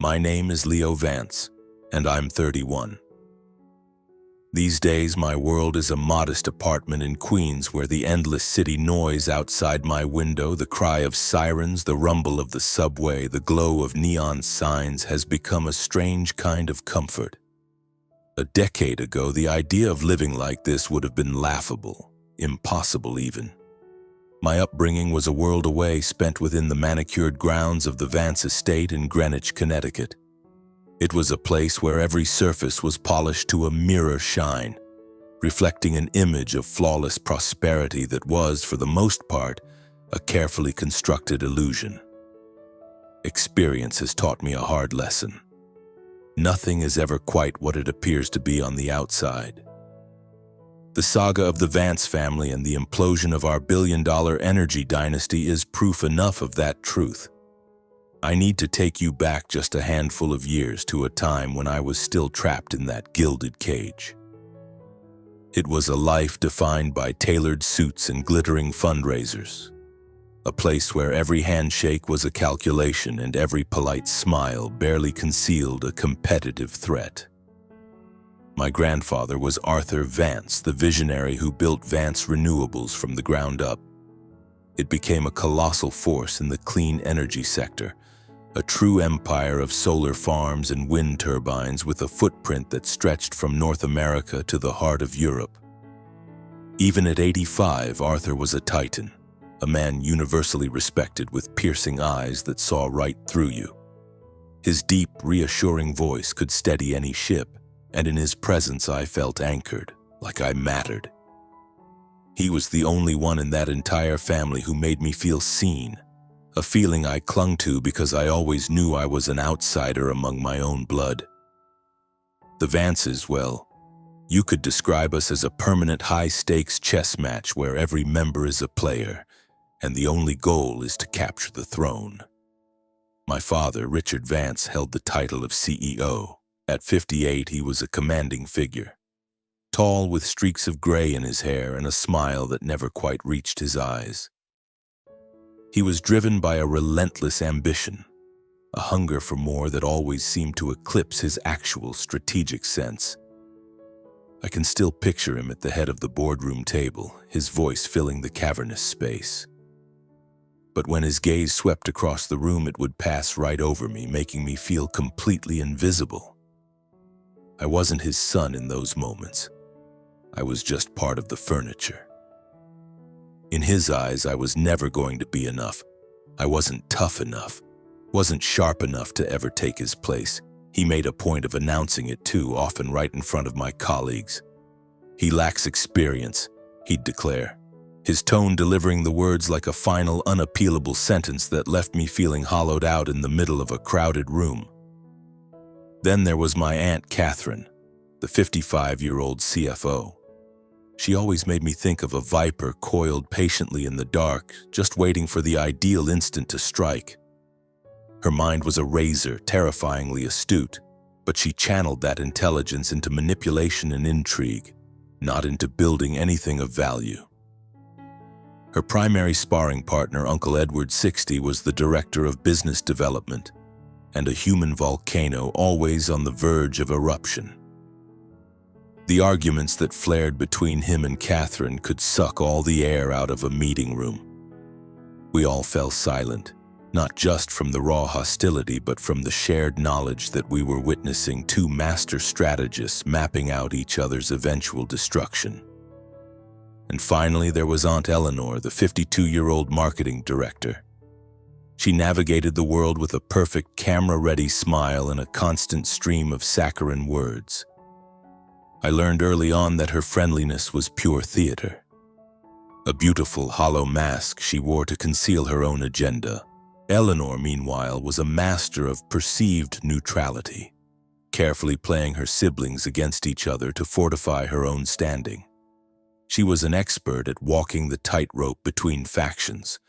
My name is Leo Vance, and I'm 31. These days, my world is a modest apartment in Queens where the endless city noise outside my window, the cry of sirens, the rumble of the subway, the glow of neon signs has become a strange kind of comfort. A decade ago, the idea of living like this would have been laughable, impossible even. My upbringing was a world away, spent within the manicured grounds of the Vance estate in Greenwich, Connecticut. It was a place where every surface was polished to a mirror shine, reflecting an image of flawless prosperity that was, for the most part, a carefully constructed illusion. Experience has taught me a hard lesson. Nothing is ever quite what it appears to be on the outside. The saga of the Vance family and the implosion of our billion-dollar energy dynasty is proof enough of that truth. I need to take you back just a handful of years to a time when I was still trapped in that gilded cage. It was a life defined by tailored suits and glittering fundraisers, a place where every handshake was a calculation and every polite smile barely concealed a competitive threat. My grandfather was Arthur Vance, the visionary who built Vance Renewables from the ground up. It became a colossal force in the clean energy sector, a true empire of solar farms and wind turbines with a footprint that stretched from North America to the heart of Europe. Even at 85, Arthur was a titan, a man universally respected with piercing eyes that saw right through you. His deep, reassuring voice could steady any ship, and in his presence I felt anchored, like I mattered. He was the only one in that entire family who made me feel seen, a feeling I clung to because I always knew I was an outsider among my own blood. The Vances, well, you could describe us as a permanent high-stakes chess match where every member is a player, and the only goal is to capture the throne. My father, Richard Vance, held the title of CEO. At 58, he was a commanding figure, tall with streaks of gray in his hair and a smile that never quite reached his eyes. He was driven by a relentless ambition, a hunger for more that always seemed to eclipse his actual strategic sense. I can still picture him at the head of the boardroom table, his voice filling the cavernous space. But when his gaze swept across the room, it would pass right over me, making me feel completely invisible. I wasn't his son in those moments. I was just part of the furniture. In his eyes, I was never going to be enough. I wasn't tough enough, wasn't sharp enough to ever take his place. He made a point of announcing it too, often right in front of my colleagues. He lacks experience, he'd declare, his tone delivering the words like a final, unappealable sentence that left me feeling hollowed out in the middle of a crowded room. Then there was my Aunt Catherine, the 55-year-old CFO. She always made me think of a viper coiled patiently in the dark, just waiting for the ideal instant to strike. Her mind was a razor, terrifyingly astute, but she channeled that intelligence into manipulation and intrigue, not into building anything of value. Her primary sparring partner, Uncle Edward, 60, was the director of business development, and a human volcano always on the verge of eruption. The arguments that flared between him and Catherine could suck all the air out of a meeting room. We all fell silent, not just from the raw hostility, but from the shared knowledge that we were witnessing two master strategists mapping out each other's eventual destruction. And finally, there was Aunt Eleanor, the 52-year-old marketing director. She navigated the world with a perfect camera-ready smile and a constant stream of saccharine words. I learned early on that her friendliness was pure theater. A beautiful, hollow mask she wore to conceal her own agenda. Eleanor, meanwhile, was a master of perceived neutrality, carefully playing her siblings against each other to fortify her own standing. She was an expert at walking the tightrope between factions,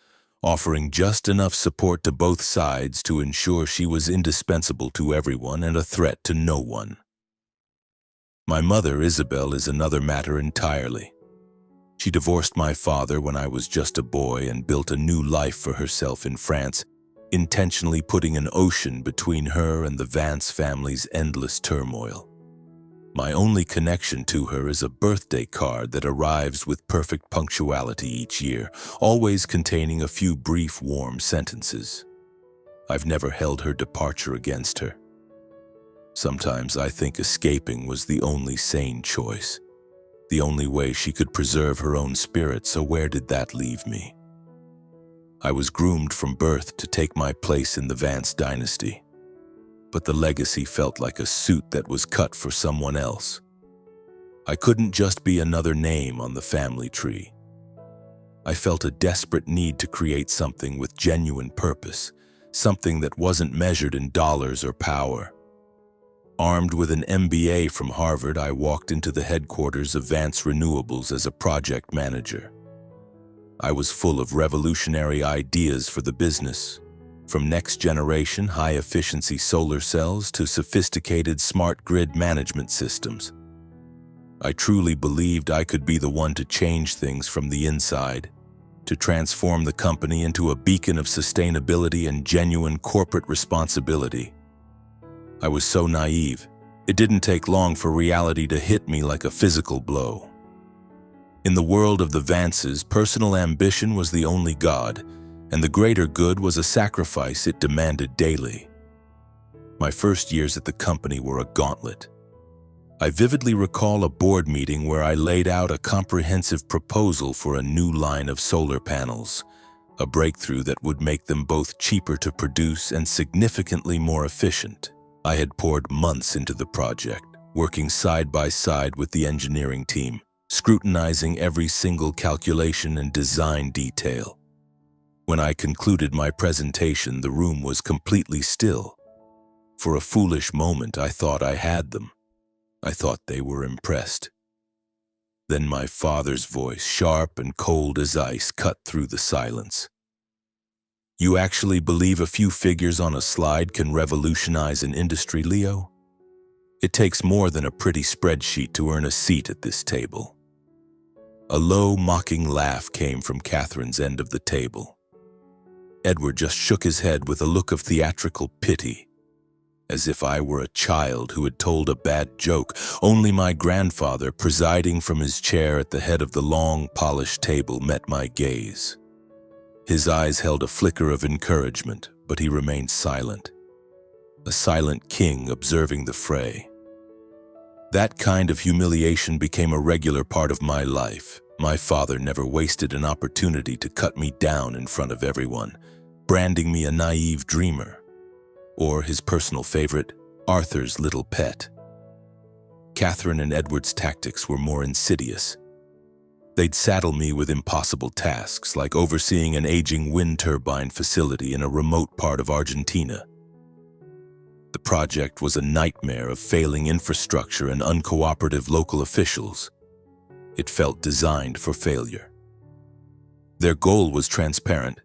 offering just enough support to both sides to ensure she was indispensable to everyone and a threat to no one. My mother, Isabel, is another matter entirely. She divorced my father when I was just a boy and built a new life for herself in France, intentionally putting an ocean between her and the Vance family's endless turmoil. My only connection to her is a birthday card that arrives with perfect punctuality each year, always containing a few brief, warm sentences. I've never held her departure against her. Sometimes I think escaping was the only sane choice, the only way she could preserve her own spirit, so where did that leave me? I was groomed from birth to take my place in the Vance dynasty, but the legacy felt like a suit that was cut for someone else. I couldn't just be another name on the family tree. I felt a desperate need to create something with genuine purpose, something that wasn't measured in dollars or power. Armed with an MBA from Harvard, I walked into the headquarters of Vance Renewables as a project manager. I was full of revolutionary ideas for the business, from next-generation high-efficiency solar cells to sophisticated smart grid management systems. I truly believed I could be the one to change things from the inside, to transform the company into a beacon of sustainability and genuine corporate responsibility. I was so naive. It didn't take long for reality to hit me like a physical blow. In the world of the Vances, personal ambition was the only god, and the greater good was a sacrifice it demanded daily. My first years at the company were a gauntlet. I vividly recall a board meeting where I laid out a comprehensive proposal for a new line of solar panels, a breakthrough that would make them both cheaper to produce and significantly more efficient. I had poured months into the project, working side by side with the engineering team, scrutinizing every single calculation and design detail. When I concluded my presentation, the room was completely still. For a foolish moment, I thought I had them. I thought they were impressed. Then my father's voice, sharp and cold as ice, cut through the silence. "You actually believe a few figures on a slide can revolutionize an industry, Leo? It takes more than a pretty spreadsheet to earn a seat at this table." A low, mocking laugh came from Catherine's end of the table. Edward just shook his head with a look of theatrical pity, as if I were a child who had told a bad joke. Only my grandfather, presiding from his chair at the head of the long, polished table, met my gaze. His eyes held a flicker of encouragement, but he remained silent, a silent king observing the fray. That kind of humiliation became a regular part of my life. My father never wasted an opportunity to cut me down in front of everyone, branding me a naive dreamer, or his personal favorite, Arthur's little pet. Catherine and Edward's tactics were more insidious. They'd saddle me with impossible tasks, like overseeing an aging wind turbine facility in a remote part of Argentina. The project was a nightmare of failing infrastructure and uncooperative local officials. It felt designed for failure. Their goal was transparent.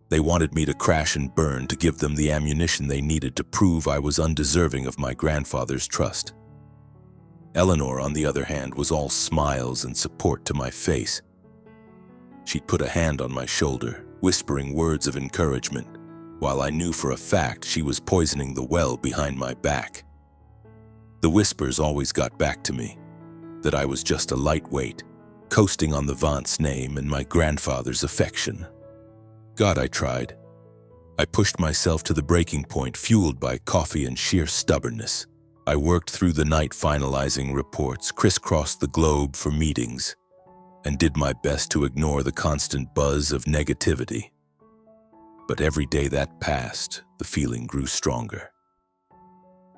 They wanted me to crash and burn to give them the ammunition they needed to prove I was undeserving of my grandfather's trust. Eleanor, on the other hand, was all smiles and support to my face. She'd put a hand on my shoulder, whispering words of encouragement, while I knew for a fact she was poisoning the well behind my back. The whispers always got back to me, that I was just a lightweight, coasting on the Vance name and my grandfather's affection. God, I tried. I pushed myself to the breaking point, fueled by coffee and sheer stubbornness. I worked through the night finalizing reports, crisscrossed the globe for meetings, and did my best to ignore the constant buzz of negativity. But every day that passed, the feeling grew stronger.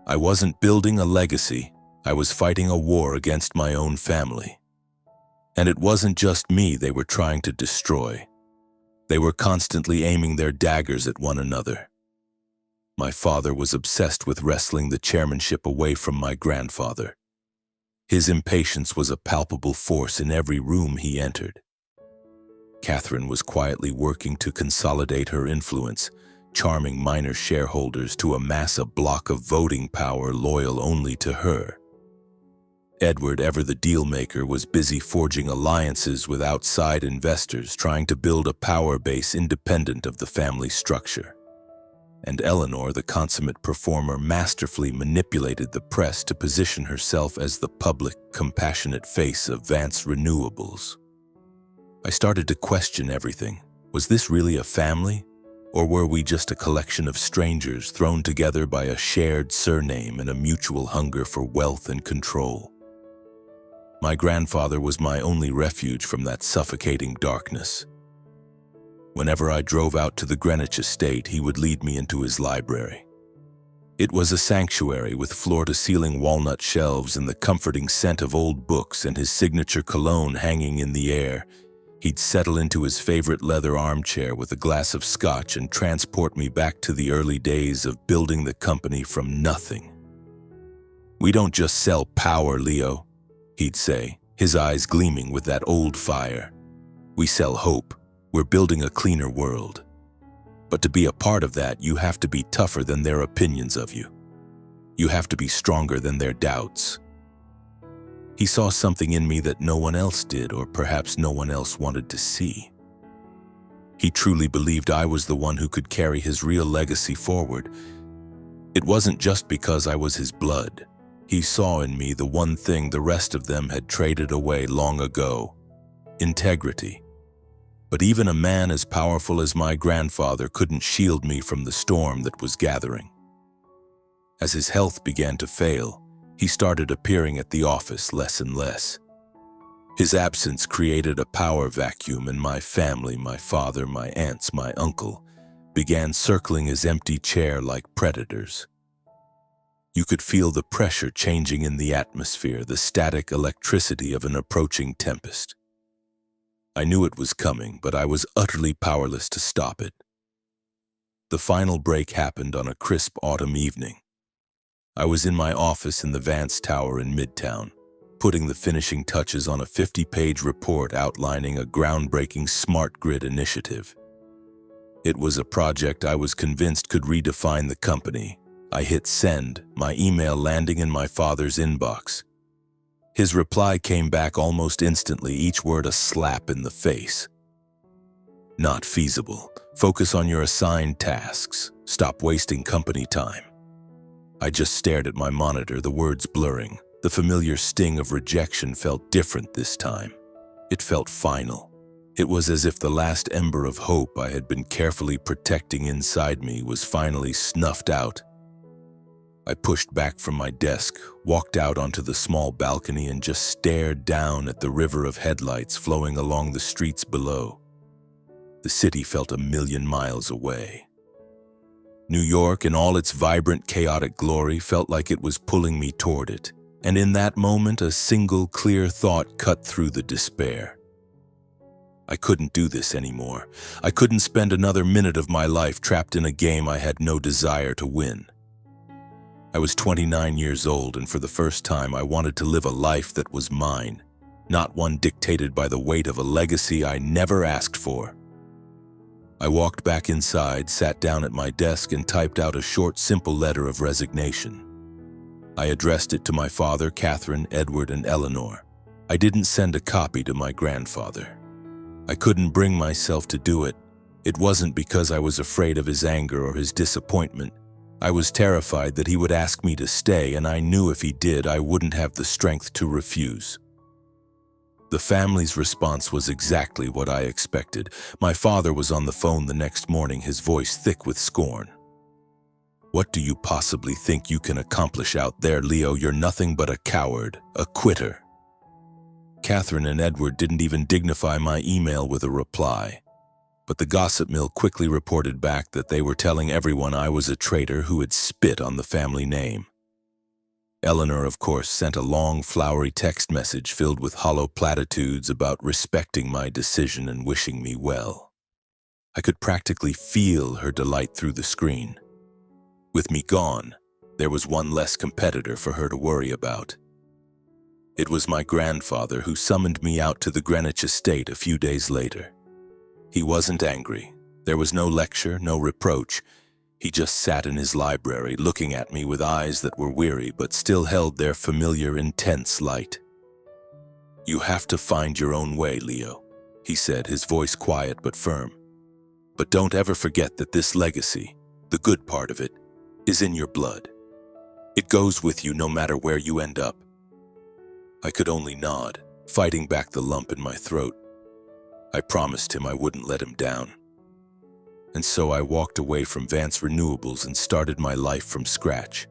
I wasn't building a legacy, I was fighting a war against my own family. And it wasn't just me they were trying to destroy. They were constantly aiming their daggers at one another. My father was obsessed with wresting the chairmanship away from my grandfather. His impatience was a palpable force in every room he entered. Catherine was quietly working to consolidate her influence, charming minor shareholders to amass a block of voting power loyal only to her. Edward, ever the deal-maker, was busy forging alliances with outside investors, trying to build a power base independent of the family structure. and Eleanor, the consummate performer, masterfully manipulated the press to position herself as the public, compassionate face of Vance Renewables. I started to question everything. Was this really a family? Or were we just a collection of strangers thrown together by a shared surname and a mutual hunger for wealth and control? My grandfather was my only refuge from that suffocating darkness. Whenever I drove out to the Greenwich estate, he would lead me into his library. It was a sanctuary with floor-to-ceiling walnut shelves and the comforting scent of old books and his signature cologne hanging in the air. He'd settle into his favorite leather armchair with a glass of scotch and transport me back to the early days of building the company from nothing. "We don't just sell power, Leo," he'd say, his eyes gleaming with that old fire. "We sell hope. We're building a cleaner world. But to be a part of that, you have to be tougher than their opinions of you. You have to be stronger than their doubts." He saw something in me that no one else did, or perhaps no one else wanted to see. He truly believed I was the one who could carry his real legacy forward. It wasn't just because I was his blood. He saw in me the one thing the rest of them had traded away long ago: integrity. But even a man as powerful as my grandfather couldn't shield me from the storm that was gathering. As his health began to fail, he started appearing at the office less and less. His absence created a power vacuum, and my family, my father, my aunts, my uncle, began circling his empty chair like predators. You could feel the pressure changing in the atmosphere, the static electricity of an approaching tempest. I knew it was coming, but I was utterly powerless to stop it. The final break happened on a crisp autumn evening. I was in my office in the Vance Tower in Midtown, putting the finishing touches on a 50-page report outlining a groundbreaking smart grid initiative. It was a project I was convinced could redefine the company. I hit send, my email landing in my father's inbox. His reply came back almost instantly, each word a slap in the face. "Not feasible. Focus on your assigned tasks. Stop wasting company time." I just stared at my monitor, the words blurring. The familiar sting of rejection felt different this time. It felt final. It was as if the last ember of hope I had been carefully protecting inside me was finally snuffed out. I pushed back from my desk, walked out onto the small balcony, and just stared down at the river of headlights flowing along the streets below. The city felt a million miles away. New York, in all its vibrant, chaotic glory, felt like it was pulling me toward it. And in that moment, a single clear thought cut through the despair. I couldn't do this anymore. I couldn't spend another minute of my life trapped in a game I had no desire to win. I was 29 years old, and for the first time I wanted to live a life that was mine, not one dictated by the weight of a legacy I never asked for. I walked back inside, sat down at my desk, and typed out a short, simple letter of resignation. I addressed it to my father, Catherine, Edward, and Eleanor. I didn't send a copy to my grandfather. I couldn't bring myself to do it. It wasn't because I was afraid of his anger or his disappointment. I was terrified that he would ask me to stay, and I knew if he did, I wouldn't have the strength to refuse. The family's response was exactly what I expected. My father was on the phone the next morning, his voice thick with scorn. "What do you possibly think you can accomplish out there, Leo? You're nothing but a coward, a quitter." Catherine and Edward didn't even dignify my email with a reply. But the gossip mill quickly reported back that they were telling everyone I was a traitor who had spit on the family name. Eleanor, of course, sent a long, flowery text message filled with hollow platitudes about respecting my decision and wishing me well. I could practically feel her delight through the screen. With me gone, there was one less competitor for her to worry about. It was my grandfather who summoned me out to the Greenwich estate a few days later. He wasn't angry. There was no lecture, no reproach. He just sat in his library, looking at me with eyes that were weary but still held their familiar, intense light. "You have to find your own way, Leo," he said, his voice quiet but firm. "But don't ever forget that this legacy, The good part of it is in your blood. It goes with you no matter where you end up. I could only nod, fighting back the lump in my throat. I promised him I wouldn't let him down. And so I walked away from Vance Renewables and started my life from scratch.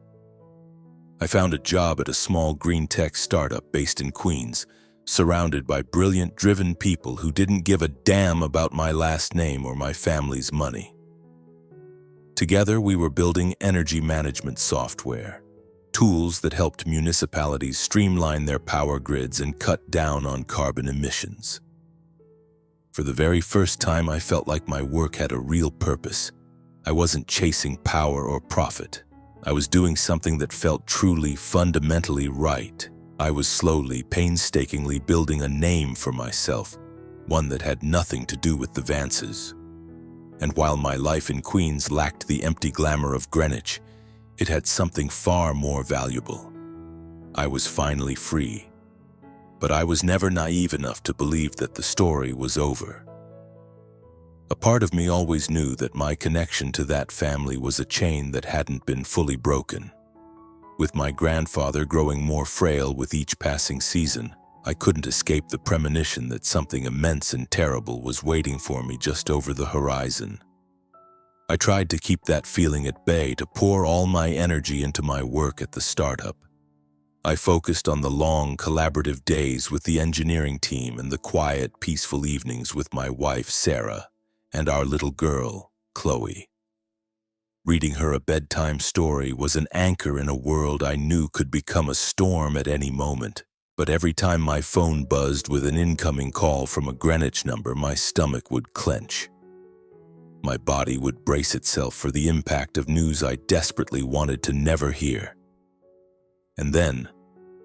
I found a job at a small green tech startup based in Queens, surrounded by brilliant, driven people who didn't give a damn about my last name or my family's money. Together, we were building energy management software, tools that helped municipalities streamline their power grids and cut down on carbon emissions. For the very first time, I felt like my work had a real purpose. I wasn't chasing power or profit. I was doing something that felt truly, fundamentally right. I was slowly, painstakingly building a name for myself, one that had nothing to do with the Vances. And while my life in Queens lacked the empty glamour of Greenwich, it had something far more valuable. I was finally free. But I was never naive enough to believe that the story was over. A part of me always knew that my connection to that family was a chain that hadn't been fully broken. With my grandfather growing more frail with each passing season, I couldn't escape the premonition that something immense and terrible was waiting for me just over the horizon. I tried to keep that feeling at bay, to pour all my energy into my work at the startup. I focused on the long, collaborative days with the engineering team and the quiet, peaceful evenings with my wife, Sarah, and our little girl, Chloe. Reading her a bedtime story was an anchor in a world I knew could become a storm at any moment. But every time my phone buzzed with an incoming call from a Greenwich number, my stomach would clench. My body would brace itself for the impact of news I desperately wanted to never hear. And then,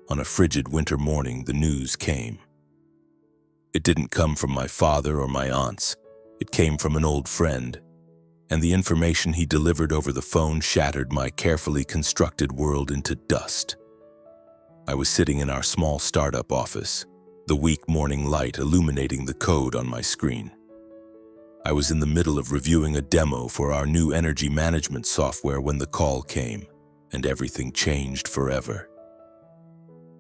on a frigid winter morning, the news came. It didn't come from my father or my aunts. It came from an old friend, and the information he delivered over the phone shattered my carefully constructed world into dust. I was sitting in our small startup office, the weak morning light illuminating the code on my screen. I was in the middle of reviewing a demo for our new energy management software when the call came, and everything changed forever.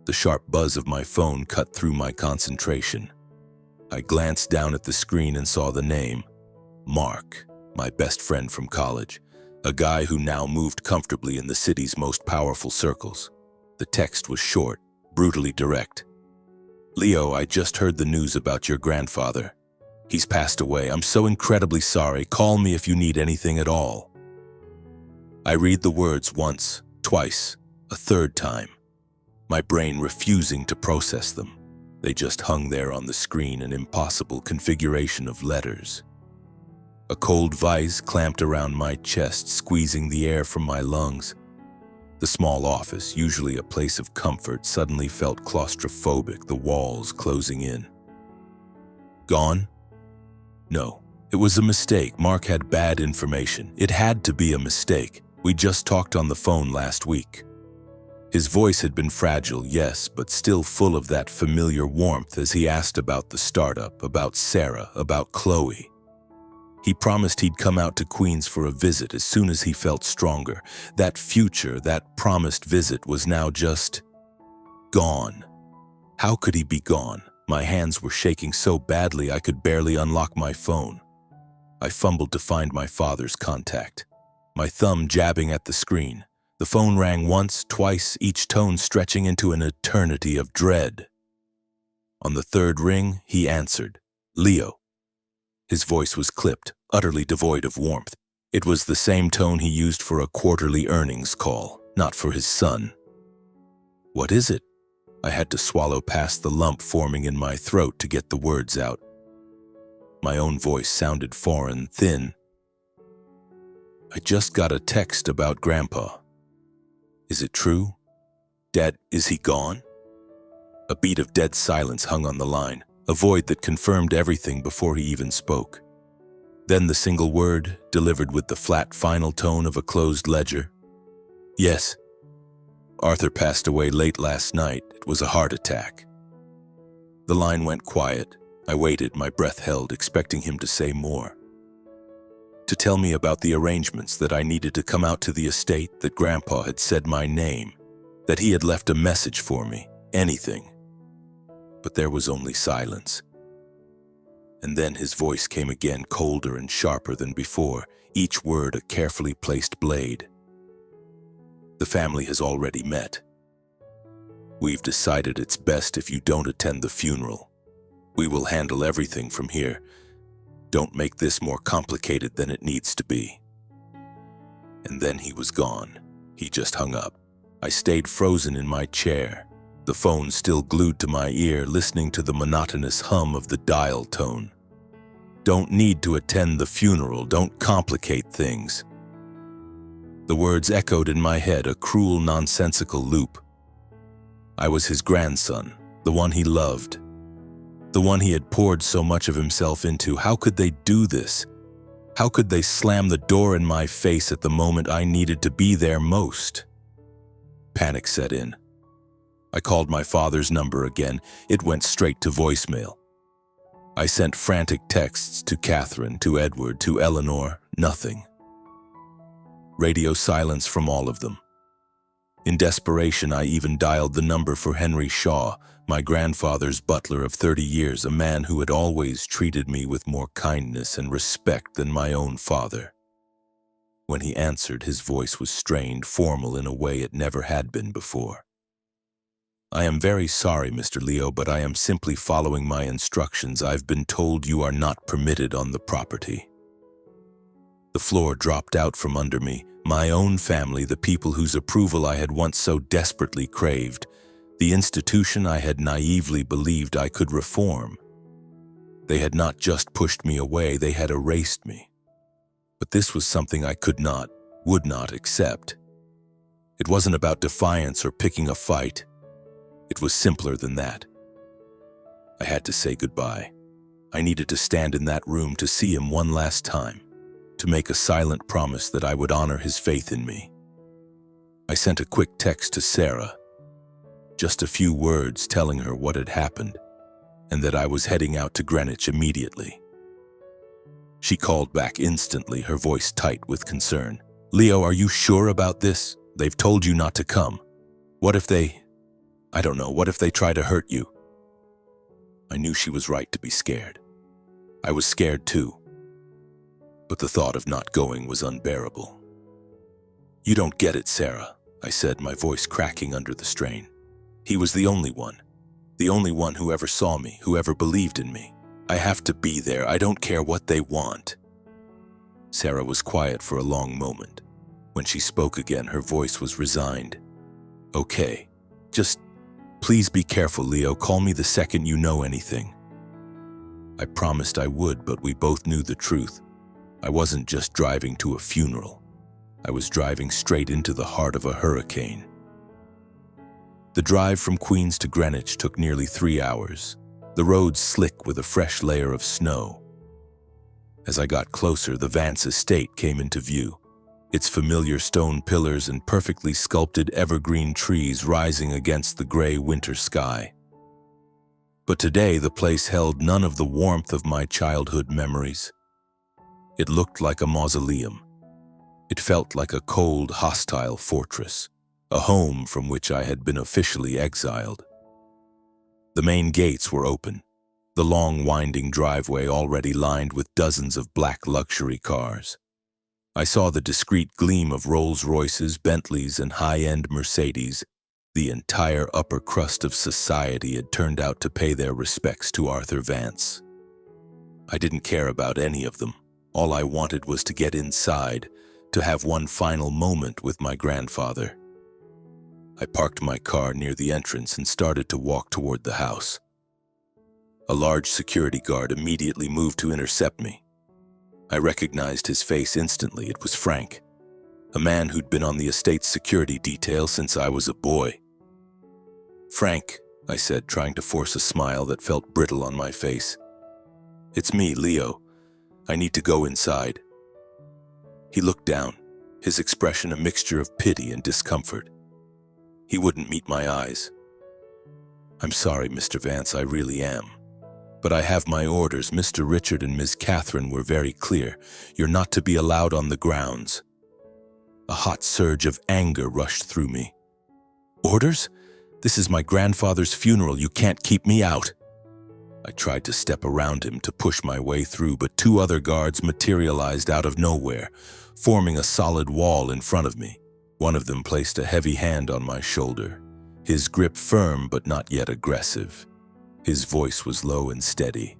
The sharp buzz of my phone cut through my concentration. I glanced down at the screen and saw the name, Mark, my best friend from college, a guy who now moved comfortably in the city's most powerful circles. The text was short, brutally direct. "Leo, I just heard the news about your grandfather. He's passed away. I'm so incredibly sorry. Call me if you need anything at all." I read the words once, twice, a third time, my brain refusing to process them. They just hung there on the screen, an impossible configuration of letters. A cold vice clamped around my chest, squeezing the air from my lungs. The small office, usually a place of comfort, suddenly felt claustrophobic, the walls closing in. Gone? No, it was a mistake. Mark had bad information. It had to be a mistake. We just talked on the phone last week. His voice had been fragile, yes, but still full of that familiar warmth as he asked about the startup, about Sarah, about Chloe. He promised he'd come out to Queens for a visit as soon as he felt stronger. That future, that promised visit was now just gone. How could he be gone? My hands were shaking so badly I could barely unlock my phone. I fumbled to find my father's contact, my thumb jabbing at the screen. The phone rang once, twice, each tone stretching into an eternity of dread. On the third ring, he answered, "Leo." His voice was clipped, utterly devoid of warmth. It was the same tone he used for a quarterly earnings call, not for his son. "What is it?" I had to swallow past the lump forming in my throat to get the words out. My own voice sounded foreign, thin. "I just got a text about Grandpa. Is it true? Dad, is he gone?" A beat of dead silence hung on the line, a void that confirmed everything before he even spoke. Then the single word, delivered with the flat final tone of a closed ledger. "Yes. Arthur passed away late last night. It was a heart attack." The line went quiet. I waited, my breath held, expecting him to say more. to tell me about the arrangements, that I needed to come out to the estate, that Grandpa had said my name, that he had left a message for me, anything. But there was only silence. And then his voice came again, colder and sharper than before, each word a carefully placed blade. The family has already met. We've decided it's best if you don't attend the funeral. We will handle everything from here. Don't make this more complicated than it needs to be. And then he was gone. He just hung up. I stayed frozen in my chair, the phone still glued to my ear, listening to the monotonous hum of the dial tone. Don't need to attend the funeral, don't complicate things. The words echoed in my head, a cruel, nonsensical loop. I was his grandson, the one he loved, the one he had poured so much of himself into. How could they do this? How could they slam the door in my face at the moment I needed to be there most? Panic set in. I called my father's number again. It went straight to voicemail. I sent frantic texts to Catherine, to Edward, to Eleanor. Nothing. Radio silence from all of them. In desperation, I even dialed the number for Henry Shaw, my grandfather's butler of 30 years, a man who had always treated me with more kindness and respect than my own father. When he answered, his voice was strained, formal in a way it never had been before. I am very sorry, Mr. Leo, but I am simply following my instructions. I've been told you are not permitted on the property. The floor dropped out from under me. My own family, the people whose approval I had once so desperately craved, the institution I had naively believed I could reform. They had not just pushed me away, they had erased me. But this was something I could not, would not accept. It wasn't about defiance or picking a fight. It was simpler than that. I had to say goodbye. I needed to stand in that room to see him one last time, to make a silent promise that I would honor his faith in me. I sent a quick text to Sarah, just a few words telling her what had happened and that I was heading out to Greenwich immediately. She called back instantly, her voice tight with concern. Leo, are you sure about this? They've told you not to come. What if they try to hurt you? I knew she was right to be scared. I was scared too. But the thought of not going was unbearable. You don't get it, Sarah, I said, my voice cracking under the strain. He was the only one who ever saw me, who ever believed in me. I have to be there. I don't care what they want. Sarah was quiet for a long moment. When she spoke again, her voice was resigned. Okay, just please be careful, Leo. Call me the second you know anything. I promised I would, but we both knew the truth. I wasn't just driving to a funeral. I was driving straight into the heart of a hurricane. The drive from Queens to Greenwich took nearly 3 hours, the roads slick with a fresh layer of snow. As I got closer, the Vance estate came into view, its familiar stone pillars and perfectly sculpted evergreen trees rising against the gray winter sky. But today the place held none of the warmth of my childhood memories. It looked like a mausoleum. It felt like a cold, hostile fortress, a home from which I had been officially exiled. The main gates were open, the long winding driveway already lined with dozens of black luxury cars. I saw the discreet gleam of Rolls-Royces, Bentleys, and high-end Mercedes. The entire upper crust of society had turned out to pay their respects to Arthur Vance. I didn't care about any of them. All I wanted was to get inside, to have one final moment with my grandfather. I parked my car near the entrance and started to walk toward the house. A large security guard immediately moved to intercept me. I recognized his face instantly. It was Frank, a man who'd been on the estate's security detail since I was a boy. Frank, I said, trying to force a smile that felt brittle on my face. It's me, Leo. I need to go inside. He looked down, his expression a mixture of pity and discomfort. He wouldn't meet my eyes. I'm sorry, Mr. Vance, I really am. But I have my orders. Mr. Richard and Ms. Catherine were very clear. You're not to be allowed on the grounds. A hot surge of anger rushed through me. Orders? This is my grandfather's funeral. You can't keep me out. I tried to step around him to push my way through, but two other guards materialized out of nowhere, forming a solid wall in front of me. One of them placed a heavy hand on my shoulder, his grip firm but not yet aggressive. His voice was low and steady.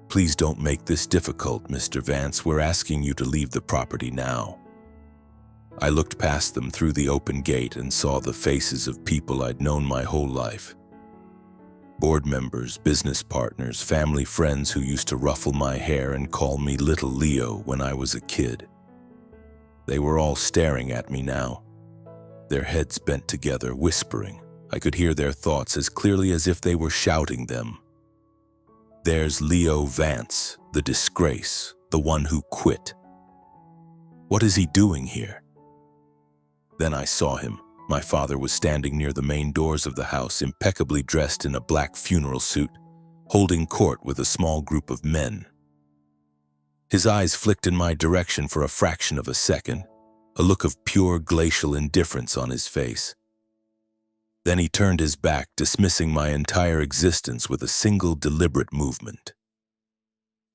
Please don't make this difficult, Mr. Vance. We're asking you to leave the property now. I looked past them through the open gate and saw the faces of people I'd known my whole life. Board members, business partners, family friends who used to ruffle my hair and call me Little Leo when I was a kid. They were all staring at me now, their heads bent together, whispering. I could hear their thoughts as clearly as if they were shouting them. There's Leo Vance, the disgrace, the one who quit. What is he doing here? Then I saw him. My father was standing near the main doors of the house, impeccably dressed in a black funeral suit, holding court with a small group of men. His eyes flicked in my direction for a fraction of a second, a look of pure glacial indifference on his face. Then he turned his back, dismissing my entire existence with a single deliberate movement.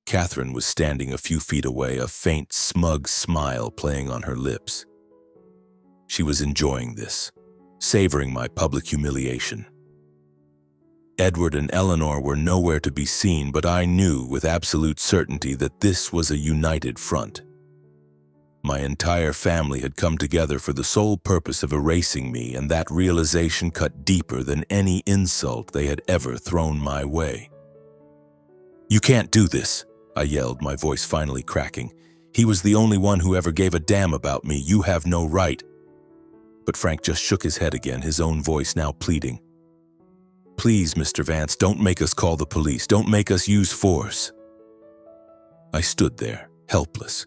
Catherine was standing a few feet away, a faint, smug smile playing on her lips. She was enjoying this, savoring my public humiliation. Edward and Eleanor were nowhere to be seen, but I knew with absolute certainty that this was a united front. My entire family had come together for the sole purpose of erasing me, and that realization cut deeper than any insult they had ever thrown my way. "You can't do this," I yelled, my voice finally cracking. "He was the only one who ever gave a damn about me. You have no right." But Frank just shook his head again, his own voice now pleading. "Please, Mr. Vance, don't make us call the police. Don't make us use force." I stood there, helpless,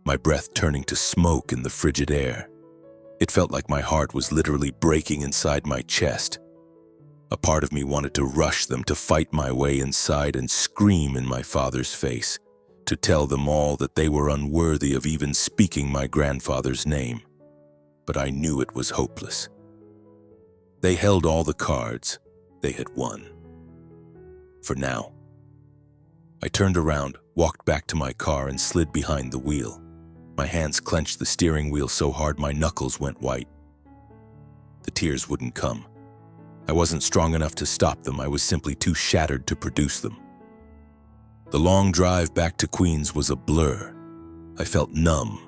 my breath turning to smoke in the frigid air. It felt like my heart was literally breaking inside my chest. A part of me wanted to rush them, to fight my way inside and scream in my father's face, to tell them all that they were unworthy of even speaking my grandfather's name. But I knew it was hopeless. They held all the cards. They had won. For now. I turned around, walked back to my car, and slid behind the wheel. My hands clenched the steering wheel so hard my knuckles went white. The tears wouldn't come. I wasn't strong enough to stop them. I was simply too shattered to produce them. The long drive back to Queens was a blur. I felt numb,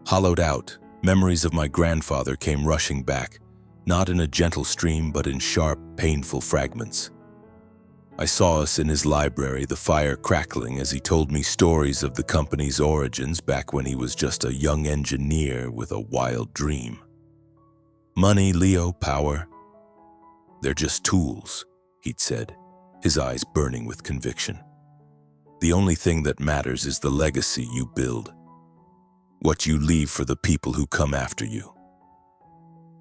hollowed out. Memories of my grandfather came rushing back, not in a gentle stream, but in sharp, painful fragments. I saw us in his library, the fire crackling as he told me stories of the company's origins back when he was just a young engineer with a wild dream. Money, Leo, power, they're just tools, he'd said, his eyes burning with conviction. The only thing that matters is the legacy you build, what you leave for the people who come after you.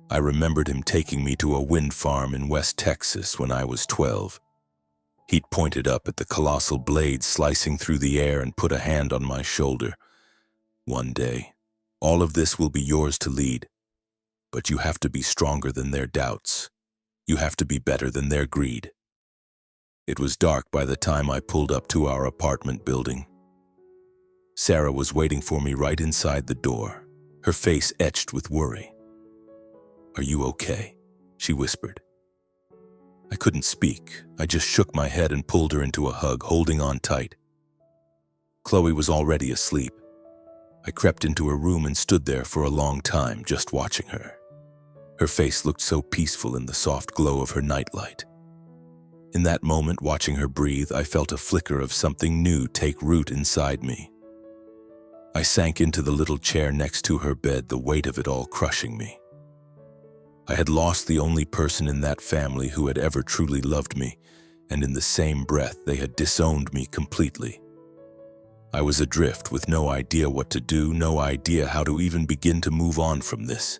I remembered him taking me to a wind farm in West Texas when I was 12. He'd pointed up at the colossal blades slicing through the air and put a hand on my shoulder. "One day, all of this will be yours to lead, but you have to be stronger than their doubts. You have to be better than their greed." It was dark by the time I pulled up to our apartment building. Sarah was waiting for me right inside the door, her face etched with worry. "Are you okay?" she whispered. I couldn't speak. I just shook my head and pulled her into a hug, holding on tight. Chloe was already asleep. I crept into her room and stood there for a long time, just watching her. Her face looked so peaceful in the soft glow of her nightlight. In that moment, watching her breathe, I felt a flicker of something new take root inside me. I sank into the little chair next to her bed, the weight of it all crushing me. I had lost the only person in that family who had ever truly loved me, and in the same breath they had disowned me completely. I was adrift with no idea what to do, no idea how to even begin to move on from this.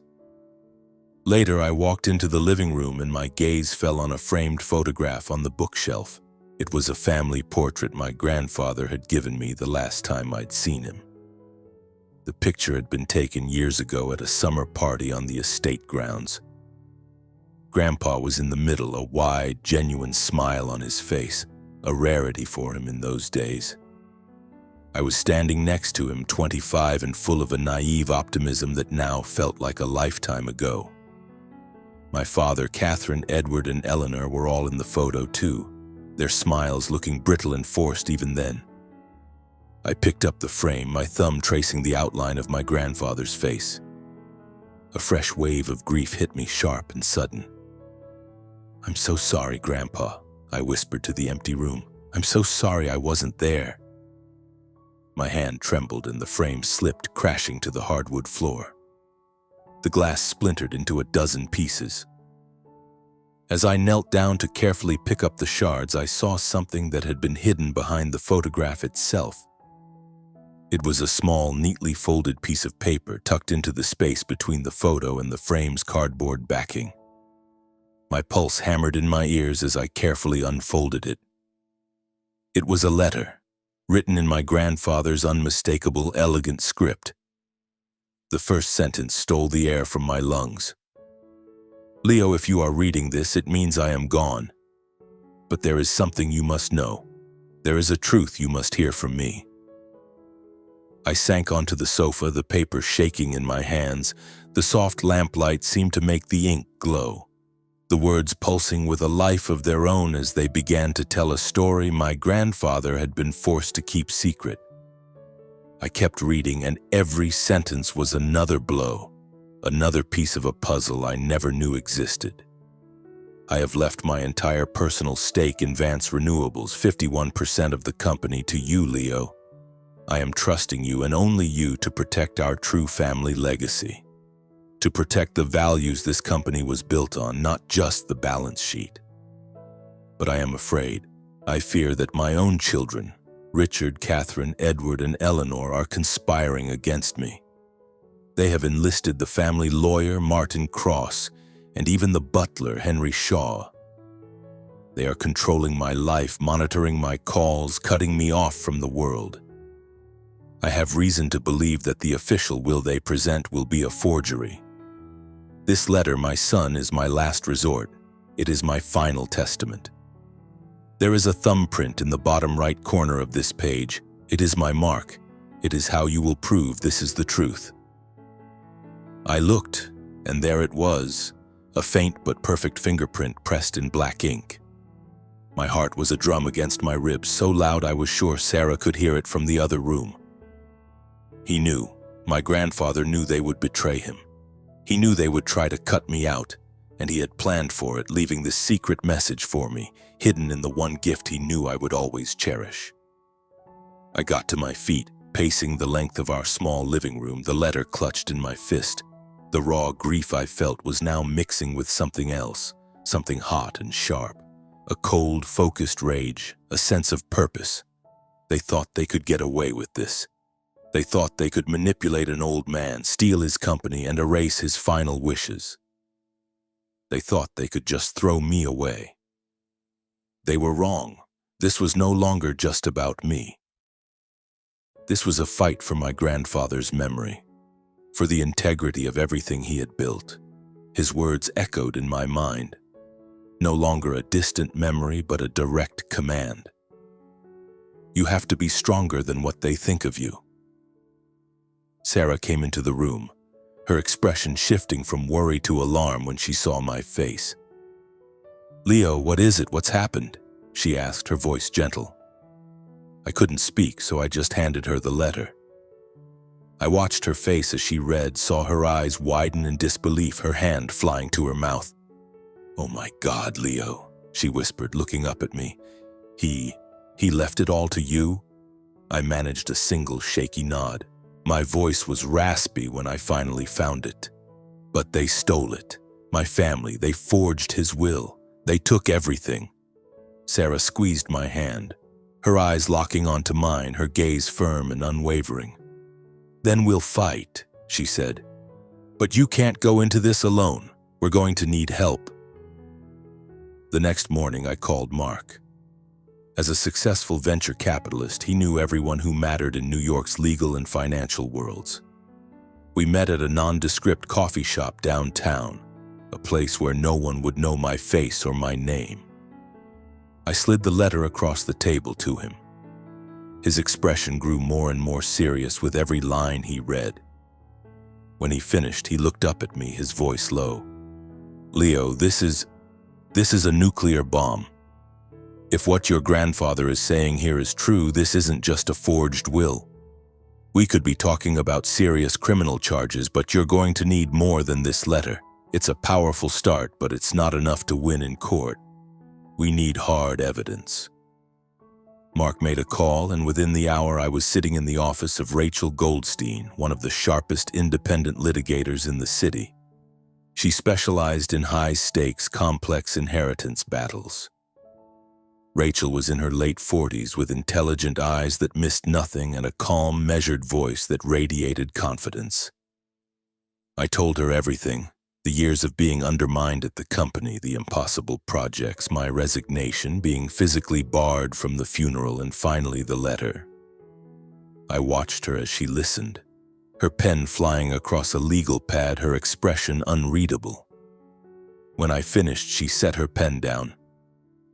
Later, I walked into the living room and my gaze fell on a framed photograph on the bookshelf. It was a family portrait my grandfather had given me the last time I'd seen him. The picture had been taken years ago at a summer party on the estate grounds. Grandpa was in the middle, a wide, genuine smile on his face, a rarity for him in those days. I was standing next to him, 25 and full of a naive optimism that now felt like a lifetime ago. My father, Catherine, Edward, and Eleanor were all in the photo too, their smiles looking brittle and forced even then. I picked up the frame, my thumb tracing the outline of my grandfather's face. A fresh wave of grief hit me, sharp and sudden. "I'm so sorry, Grandpa," I whispered to the empty room. "I'm so sorry I wasn't there." My hand trembled and the frame slipped, crashing to the hardwood floor. The glass splintered into a dozen pieces. As I knelt down to carefully pick up the shards, I saw something that had been hidden behind the photograph itself. It was a small, neatly folded piece of paper tucked into the space between the photo and the frame's cardboard backing. My pulse hammered in my ears as I carefully unfolded it. It was a letter, written in my grandfather's unmistakable, elegant script. The first sentence stole the air from my lungs. "Leo, if you are reading this, it means I am gone. But there is something you must know. There is a truth you must hear from me." I sank onto the sofa, the paper shaking in my hands. The soft lamplight seemed to make the ink glow, the words pulsing with a life of their own as they began to tell a story my grandfather had been forced to keep secret. I kept reading, and every sentence was another blow, another piece of a puzzle I never knew existed. "I have left my entire personal stake in Vance Renewables, 51% of the company, to you, Leo. I am trusting you and only you to protect our true family legacy, to protect the values this company was built on, not just the balance sheet. But I am afraid, I fear that my own children, Richard, Catherine, Edward, and Eleanor, are conspiring against me. They have enlisted the family lawyer, Martin Cross, and even the butler, Henry Shaw. They are controlling my life, monitoring my calls, cutting me off from the world. I have reason to believe that the official will they present will be a forgery. This letter, my son, is my last resort. It is my final testament. There is a thumbprint in the bottom right corner of this page. It is my mark. It is how you will prove this is the truth." I looked, and there it was, a faint but perfect fingerprint pressed in black ink. My heart was a drum against my ribs, so loud I was sure Sarah could hear it from the other room. He knew. My grandfather knew they would betray him. He knew they would try to cut me out, and he had planned for it, leaving this secret message for me, hidden in the one gift he knew I would always cherish. I got to my feet, pacing the length of our small living room, the letter clutched in my fist. The raw grief I felt was now mixing with something else, something hot and sharp, a cold, focused rage, a sense of purpose. They thought they could get away with this. They thought they could manipulate an old man, steal his company, and erase his final wishes. They thought they could just throw me away. They were wrong. This was no longer just about me. This was a fight for my grandfather's memory, for the integrity of everything he had built. His words echoed in my mind, no longer a distant memory, but a direct command. "You have to be stronger than what they think of you." Sarah came into the room, her expression shifting from worry to alarm when she saw my face. "Leo, what is it? What's happened?" she asked, her voice gentle. I couldn't speak, so I just handed her the letter. I watched her face as she read, saw her eyes widen in disbelief, her hand flying to her mouth. "Oh my God, Leo," she whispered, looking up at me. He left it all to you?" I managed a single shaky nod. My voice was raspy when I finally found it. "But they stole it. My family, they forged his will. They took everything." Sarah squeezed my hand, her eyes locking onto mine, her gaze firm and unwavering. "Then we'll fight," she said. "But you can't go into this alone. We're going to need help." The next morning I called Mark. As a successful venture capitalist, he knew everyone who mattered in New York's legal and financial worlds. We met at a nondescript coffee shop downtown, a place where no one would know my face or my name. I slid the letter across the table to him. His expression grew more and more serious with every line he read. When he finished, he looked up at me, his voice low. "Leo, this is a nuclear bomb. If what your grandfather is saying here is true, this isn't just a forged will. We could be talking about serious criminal charges, but you're going to need more than this letter. It's a powerful start, but it's not enough to win in court. We need hard evidence." Mark made a call, and within the hour I was sitting in the office of Rachel Goldstein, one of the sharpest independent litigators in the city. She specialized in high-stakes, complex inheritance battles. Rachel was in her late 40s with intelligent eyes that missed nothing and a calm, measured voice that radiated confidence. I told her everything. The years of being undermined at the company, the impossible projects, my resignation, being physically barred from the funeral, and finally the letter. I watched her as she listened, her pen flying across a legal pad, her expression unreadable. When I finished, she set her pen down.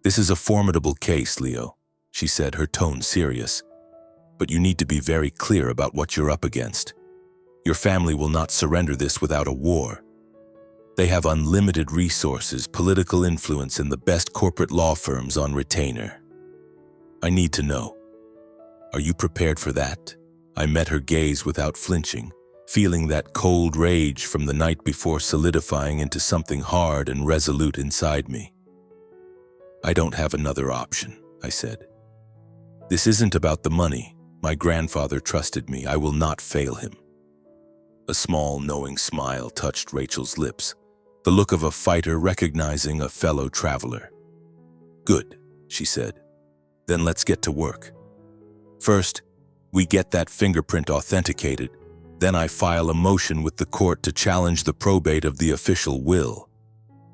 "This is a formidable case, Leo," she said, her tone serious. "But you need to be very clear about what you're up against. Your family will not surrender this without a war. They have unlimited resources, political influence, and the best corporate law firms on retainer. I need to know. Are you prepared for that?" I met her gaze without flinching, feeling that cold rage from the night before solidifying into something hard and resolute inside me. "I don't have another option," I said. "This isn't about the money. My grandfather trusted me. I will not fail him." A small, knowing smile touched Rachel's lips, the look of a fighter recognizing a fellow traveler. "Good," she said. "Then let's get to work. First, we get that fingerprint authenticated. Then I file a motion with the court to challenge the probate of the official will.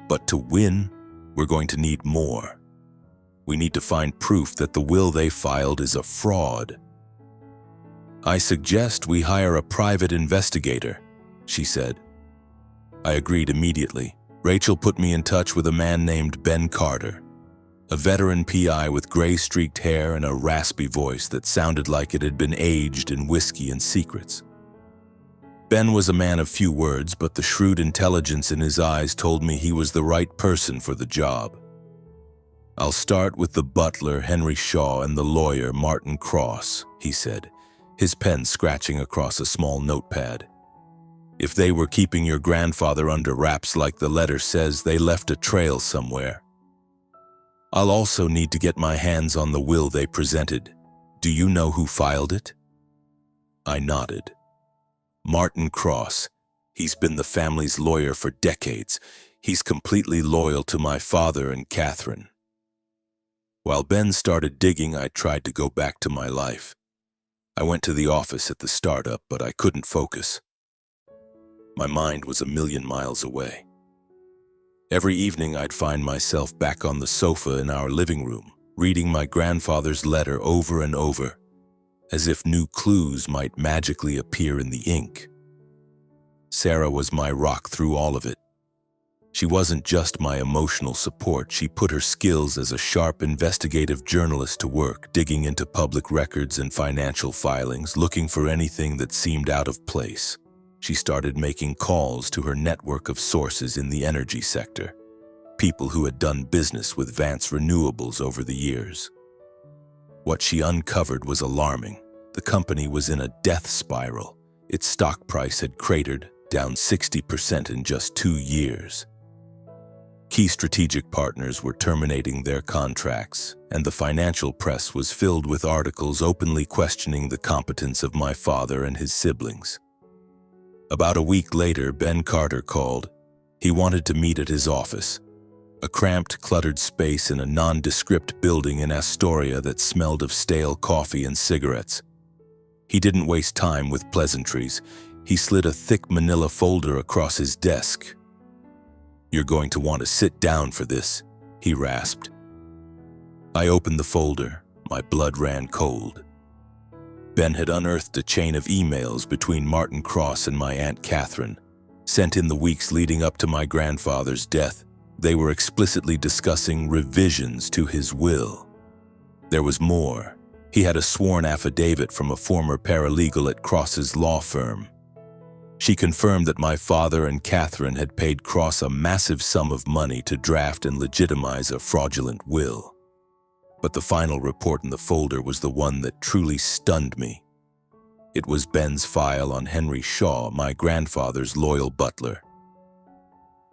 But to win, we're going to need more. We need to find proof that the will they filed is a fraud. I suggest we hire a private investigator," she said. I agreed immediately. Rachel put me in touch with a man named Ben Carter, a veteran PI with gray-streaked hair and a raspy voice that sounded like it had been aged in whiskey and secrets. Ben was a man of few words, but the shrewd intelligence in his eyes told me he was the right person for the job. "I'll start with the butler, Henry Shaw, and the lawyer, Martin Cross," he said, his pen scratching across a small notepad. "If they were keeping your grandfather under wraps like the letter says, they left a trail somewhere. I'll also need to get my hands on the will they presented. Do you know who filed it?" I nodded. "Martin Cross. He's been the family's lawyer for decades. He's completely loyal to my father and Catherine." While Ben started digging, I tried to go back to my life. I went to the office at the startup, but I couldn't focus. My mind was a million miles away. Every evening I'd find myself back on the sofa in our living room, reading my grandfather's letter over and over, as if new clues might magically appear in the ink. Sarah was my rock through all of it. She wasn't just my emotional support. She put her skills as a sharp investigative journalist to work, digging into public records and financial filings, looking for anything that seemed out of place. She started making calls to her network of sources in the energy sector, people who had done business with Vance Renewables over the years. What she uncovered was alarming. The company was in a death spiral. Its stock price had cratered, down 60% in just 2 years. Key strategic partners were terminating their contracts, and the financial press was filled with articles openly questioning the competence of my father and his siblings. About a week later, Ben Carter called. He wanted to meet at his office, a cramped, cluttered space in a nondescript building in Astoria that smelled of stale coffee and cigarettes. He didn't waste time with pleasantries. He slid a thick manila folder across his desk. "You're going to want to sit down for this," he rasped. I opened the folder. My blood ran cold. Ben had unearthed a chain of emails between Martin Cross and my Aunt Catherine, sent in the weeks leading up to my grandfather's death. They were explicitly discussing revisions to his will. There was more. He had a sworn affidavit from a former paralegal at Cross's law firm. She confirmed that my father and Catherine had paid Cross a massive sum of money to draft and legitimize a fraudulent will. But the final report in the folder was the one that truly stunned me. It was Ben's file on Henry Shaw, my grandfather's loyal butler.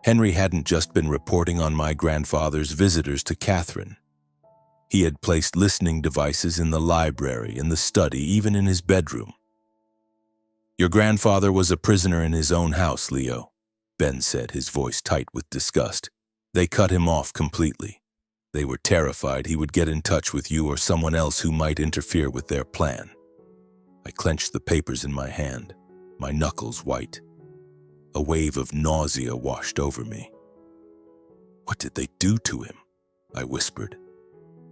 Henry hadn't just been reporting on my grandfather's visitors to Catherine. He had placed listening devices in the library, in the study, even in his bedroom. "Your grandfather was a prisoner in his own house, Leo," Ben said, his voice tight with disgust. "They cut him off completely. They were terrified he would get in touch with you or someone else who might interfere with their plan." I clenched the papers in my hand, my knuckles white. A wave of nausea washed over me. "What did they do to him?" I whispered,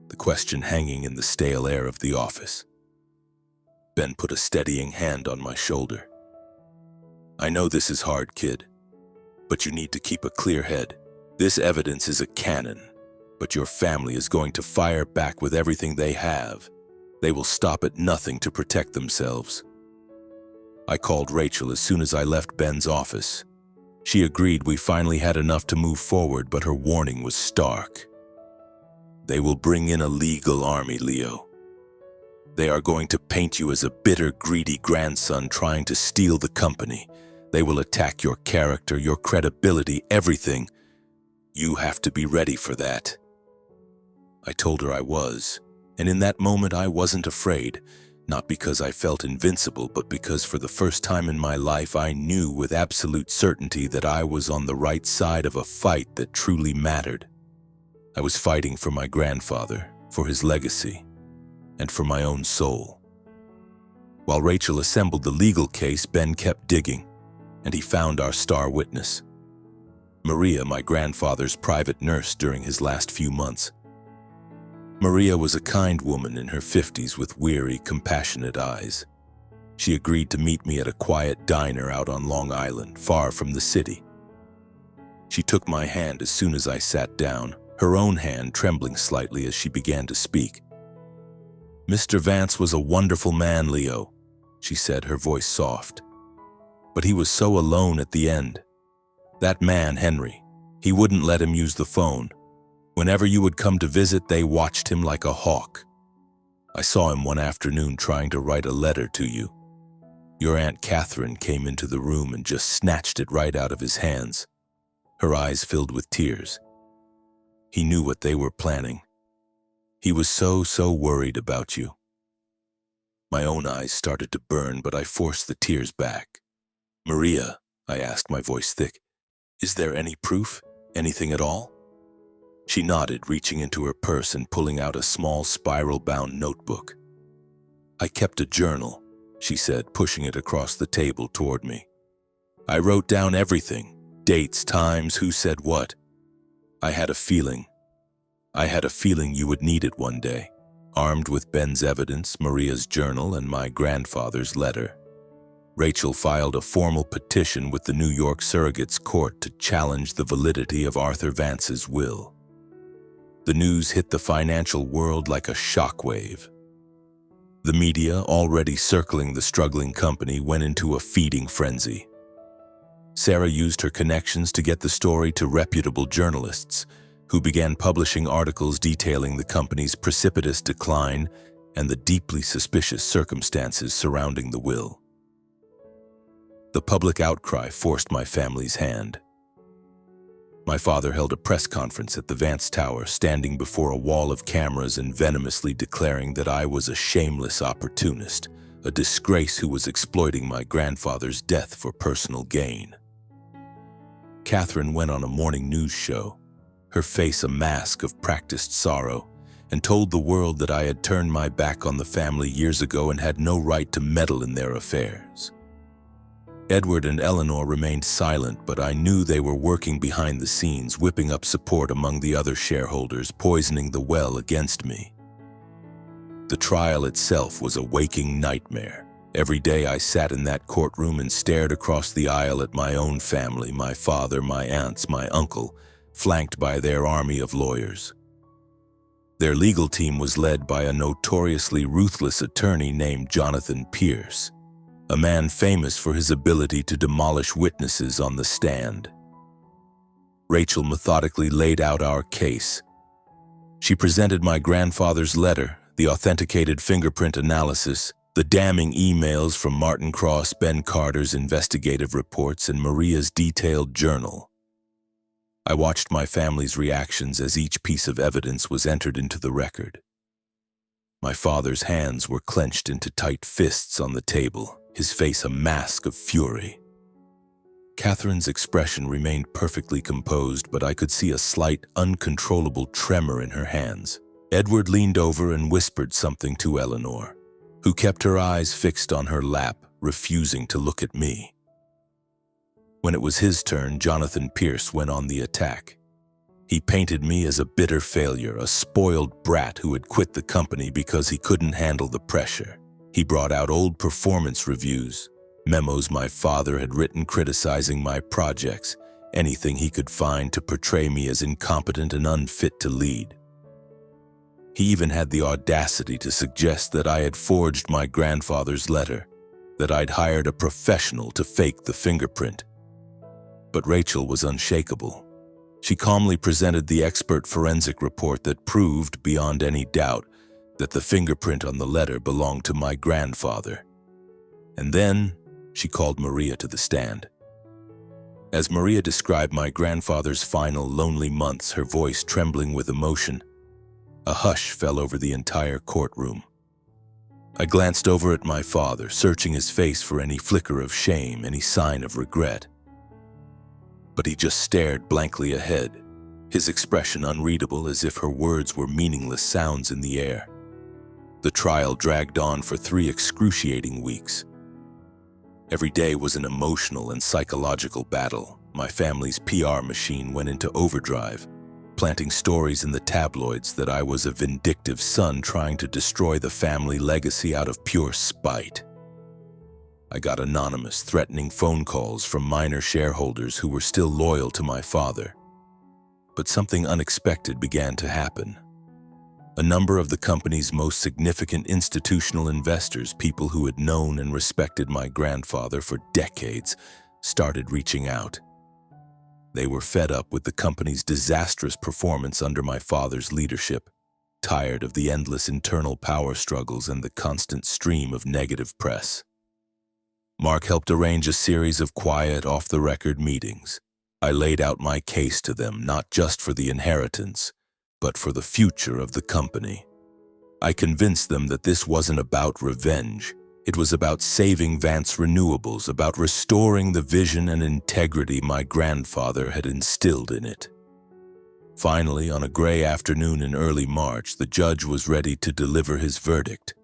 the question hanging in the stale air of the office. Ben put a steadying hand on my shoulder. "I know this is hard, kid, but you need to keep a clear head. This evidence is a cannon, but your family is going to fire back with everything they have. They will stop at nothing to protect themselves." I called Rachel as soon as I left Ben's office. She agreed we finally had enough to move forward, but her warning was stark. "They will bring in a legal army, Leo. They are going to paint you as a bitter, greedy grandson trying to steal the company. They will attack your character, your credibility, everything. You have to be ready for that." I told her I was, and in that moment I wasn't afraid, not because I felt invincible, but because for the first time in my life I knew with absolute certainty that I was on the right side of a fight that truly mattered. I was fighting for my grandfather, for his legacy, and for my own soul. While Rachel assembled the legal case, Ben kept digging, and he found our star witness. Maria, my grandfather's private nurse during his last few months. Maria was a kind woman in her 50s with weary, compassionate eyes. She agreed to meet me at a quiet diner out on Long Island, far from the city. She took my hand as soon as I sat down, her own hand trembling slightly as she began to speak. "Mr. Vance was a wonderful man, Leo," she said, her voice soft. "But he was so alone at the end. That man, Henry, he wouldn't let him use the phone. Whenever you would come to visit, they watched him like a hawk. I saw him one afternoon trying to write a letter to you. Your Aunt Catherine came into the room and just snatched it right out of his hands. Her eyes filled with tears. He knew what they were planning. He was so worried about you." My own eyes started to burn, but I forced the tears back. "Maria," I asked, my voice thick, "is there any proof? Anything at all?" She nodded, reaching into her purse and pulling out a small spiral-bound notebook. "I kept a journal," she said, pushing it across the table toward me. "I wrote down everything, dates, times, who said what. I had a feeling you would need it one day." Armed with Ben's evidence, Maria's journal, and my grandfather's letter, Rachel filed a formal petition with the New York Surrogates Court to challenge the validity of Arthur Vance's will. The news hit the financial world like a shockwave. The media, already circling the struggling company, went into a feeding frenzy. Sarah used her connections to get the story to reputable journalists, who began publishing articles detailing the company's precipitous decline and the deeply suspicious circumstances surrounding the will. The public outcry forced my family's hand. My father held a press conference at the Vance Tower, standing before a wall of cameras and venomously declaring that I was a shameless opportunist, a disgrace who was exploiting my grandfather's death for personal gain. Catherine went on a morning news show, her face a mask of practiced sorrow, and told the world that I had turned my back on the family years ago and had no right to meddle in their affairs. Edward and Eleanor remained silent, but I knew they were working behind the scenes, whipping up support among the other shareholders, poisoning the well against me. The trial itself was a waking nightmare. Every day I sat in that courtroom and stared across the aisle at my own family, my father, my aunts, my uncle, flanked by their army of lawyers. Their legal team was led by a notoriously ruthless attorney named Jonathan Pierce, a man famous for his ability to demolish witnesses on the stand. Rachel methodically laid out our case. She presented my grandfather's letter, the authenticated fingerprint analysis, the damning emails from Martin Cross, Ben Carter's investigative reports, and Maria's detailed journal. I watched my family's reactions as each piece of evidence was entered into the record. My father's hands were clenched into tight fists on the table, his face a mask of fury. Catherine's expression remained perfectly composed, but I could see a slight, uncontrollable tremor in her hands. Edward leaned over and whispered something to Eleanor, who kept her eyes fixed on her lap, refusing to look at me. When it was his turn, Jonathan Pierce went on the attack. He painted me as a bitter failure, a spoiled brat who had quit the company because he couldn't handle the pressure. He brought out old performance reviews, memos my father had written criticizing my projects, anything he could find to portray me as incompetent and unfit to lead. He even had the audacity to suggest that I had forged my grandfather's letter, that I'd hired a professional to fake the fingerprint. But Rachel was unshakable. She calmly presented the expert forensic report that proved, beyond any doubt, that the fingerprint on the letter belonged to my grandfather. And then she called Maria to the stand. As Maria described my grandfather's final lonely months, her voice trembling with emotion, a hush fell over the entire courtroom. I glanced over at my father, searching his face for any flicker of shame, any sign of regret. But he just stared blankly ahead, his expression unreadable, as if her words were meaningless sounds in the air. The trial dragged on for 3 excruciating weeks. Every day was an emotional and psychological battle. My family's PR machine went into overdrive, planting stories in the tabloids that I was a vindictive son trying to destroy the family legacy out of pure spite. I got anonymous, threatening phone calls from minor shareholders who were still loyal to my father. But something unexpected began to happen. A number of the company's most significant institutional investors, people who had known and respected my grandfather for decades, started reaching out. They were fed up with the company's disastrous performance under my father's leadership, tired of the endless internal power struggles and the constant stream of negative press. Mark helped arrange a series of quiet, off-the-record meetings. I laid out my case to them, not just for the inheritance, but for the future of the company. I convinced them that this wasn't about revenge. It was about saving Vance Renewables, about restoring the vision and integrity my grandfather had instilled in it. Finally, on a gray afternoon in early March, the judge was ready to deliver his verdict.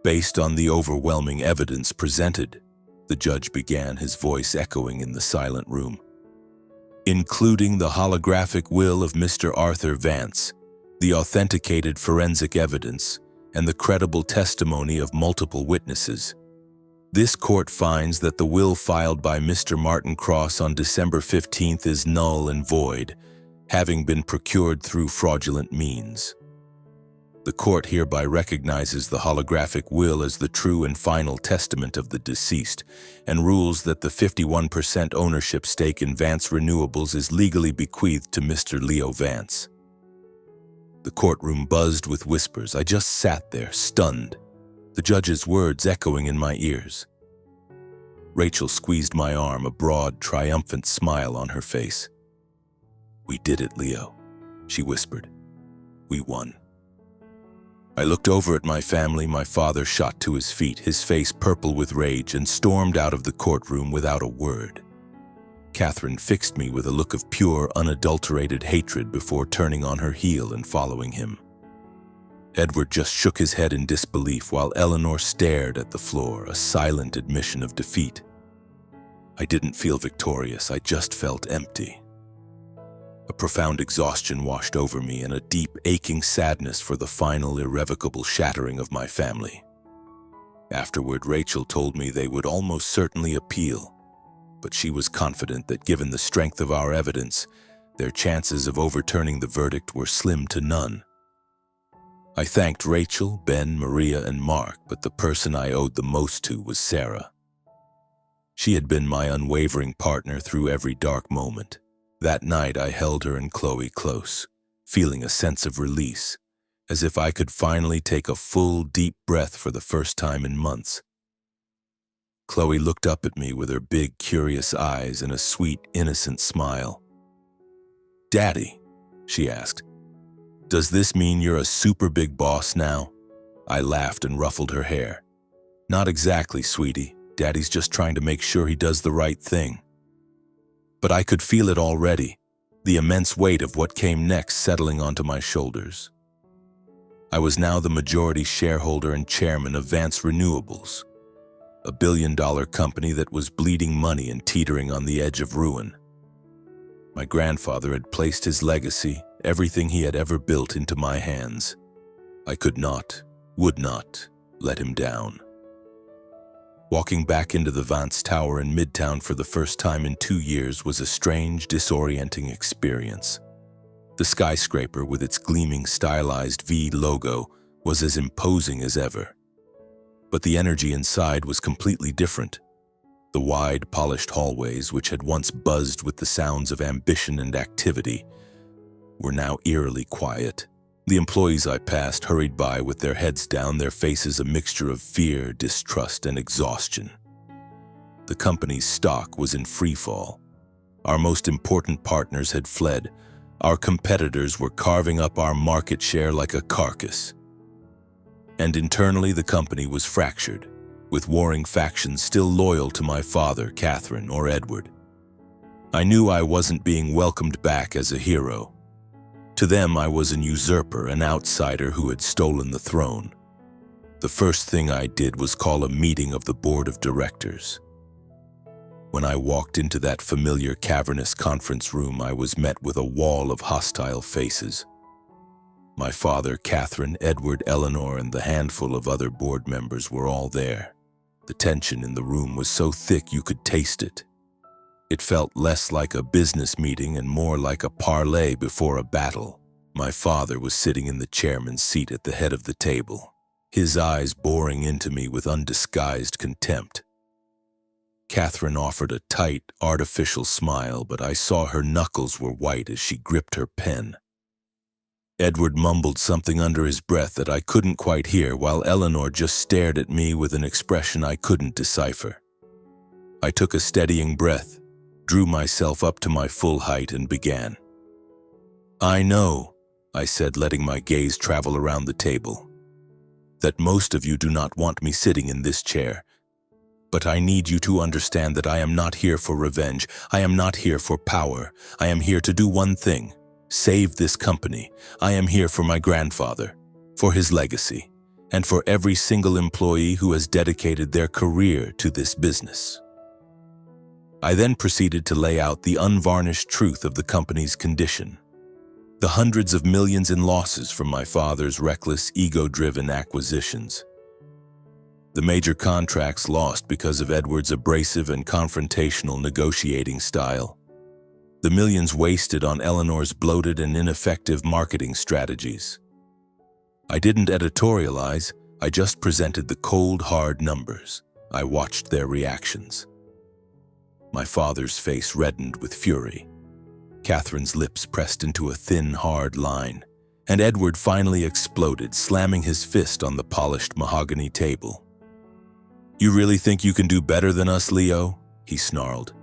Based on the overwhelming evidence presented, the judge began, his voice echoing in the silent room. Including the holographic will of Mr. Arthur Vance, the authenticated forensic evidence, and the credible testimony of multiple witnesses, this court finds that the will filed by Mr. Martin Cross on December 15th is null and void, having been procured through fraudulent means. The court hereby recognizes the holographic will as the true and final testament of the deceased and rules that the 51% ownership stake in Vance Renewables is legally bequeathed to Mr. Leo Vance. The courtroom buzzed with whispers. I just sat there, stunned, the judge's words echoing in my ears. Rachel squeezed my arm, a broad, triumphant smile on her face. "We did it, Leo," she whispered. "We won." I looked over at my family. My father shot to his feet, his face purple with rage, and stormed out of the courtroom without a word. Catherine fixed me with a look of pure, unadulterated hatred before turning on her heel and following him. Edward just shook his head in disbelief while Eleanor stared at the floor, a silent admission of defeat. I didn't feel victorious, I just felt empty. A profound exhaustion washed over me and a deep, aching sadness for the final, irrevocable shattering of my family. Afterward, Rachel told me they would almost certainly appeal, but she was confident that given the strength of our evidence, their chances of overturning the verdict were slim to none. I thanked Rachel, Ben, Maria, and Mark, but the person I owed the most to was Sarah. She had been my unwavering partner through every dark moment. That night I held her and Chloe close, feeling a sense of release, as if I could finally take a full, deep breath for the first time in months. Chloe looked up at me with her big, curious eyes and a sweet, innocent smile. "Daddy," she asked, "does this mean you're a super big boss now?" I laughed and ruffled her hair. "Not exactly, sweetie. Daddy's just trying to make sure he does the right thing." But I could feel it already, the immense weight of what came next settling onto my shoulders. I was now the majority shareholder and chairman of Vance Renewables, a billion-dollar company that was bleeding money and teetering on the edge of ruin. My grandfather had placed his legacy, everything he had ever built, into my hands. I could not, would not, let him down. Walking back into the Vance Tower in Midtown for the first time in 2 years was a strange, disorienting experience. The skyscraper, with its gleaming, stylized V logo, was as imposing as ever. But the energy inside was completely different. The wide, polished hallways, which had once buzzed with the sounds of ambition and activity, were now eerily quiet. The employees I passed hurried by with their heads down, their faces a mixture of fear, distrust, and exhaustion. The company's stock was in freefall. Our most important partners had fled. Our competitors were carving up our market share like a carcass. And internally, the company was fractured, with warring factions still loyal to my father, Catherine, or Edward. I knew I wasn't being welcomed back as a hero. To them, I was an usurper, an outsider who had stolen the throne. The first thing I did was call a meeting of the board of directors. When I walked into that familiar cavernous conference room, I was met with a wall of hostile faces. My father, Catherine, Edward, Eleanor, and the handful of other board members were all there. The tension in the room was so thick you could taste it. It felt less like a business meeting and more like a parley before a battle. My father was sitting in the chairman's seat at the head of the table, his eyes boring into me with undisguised contempt. Catherine offered a tight, artificial smile, but I saw her knuckles were white as she gripped her pen. Edward mumbled something under his breath that I couldn't quite hear, while Eleanor just stared at me with an expression I couldn't decipher. I took a steadying breath, drew myself up to my full height, and began. "I know," I said, letting my gaze travel around the table, "that most of you do not want me sitting in this chair. But I need you to understand that I am not here for revenge. I am not here for power. I am here to do one thing: save this company. I am here for my grandfather, for his legacy, and for every single employee who has dedicated their career to this business." I then proceeded to lay out the unvarnished truth of the company's condition. The hundreds of millions in losses from my father's reckless, ego-driven acquisitions. The major contracts lost because of Edward's abrasive and confrontational negotiating style. The millions wasted on Eleanor's bloated and ineffective marketing strategies. I didn't editorialize, I just presented the cold, hard numbers. I watched their reactions. My father's face reddened with fury. Catherine's lips pressed into a thin, hard line, and Edward finally exploded, slamming his fist on the polished mahogany table. "You really think you can do better than us, Leo?" he snarled.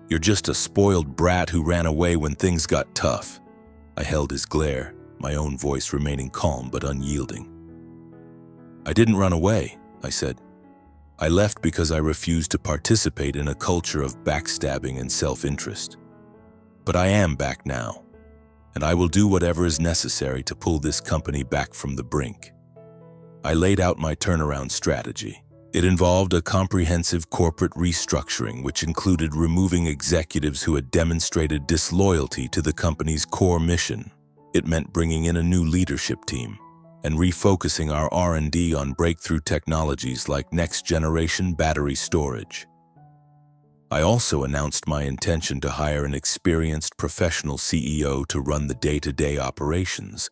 "You're just a spoiled brat who ran away when things got tough." I held his glare, my own voice remaining calm but unyielding. "I didn't run away," I said. "I left because I refused to participate in a culture of backstabbing and self-interest. But I am back now, and I will do whatever is necessary to pull this company back from the brink." I laid out my turnaround strategy. It involved a comprehensive corporate restructuring, which included removing executives who had demonstrated disloyalty to the company's core mission. It meant bringing in a new leadership team and refocusing our R&D on breakthrough technologies like next-generation battery storage. I also announced my intention to hire an experienced professional CEO to run the day-to-day operations,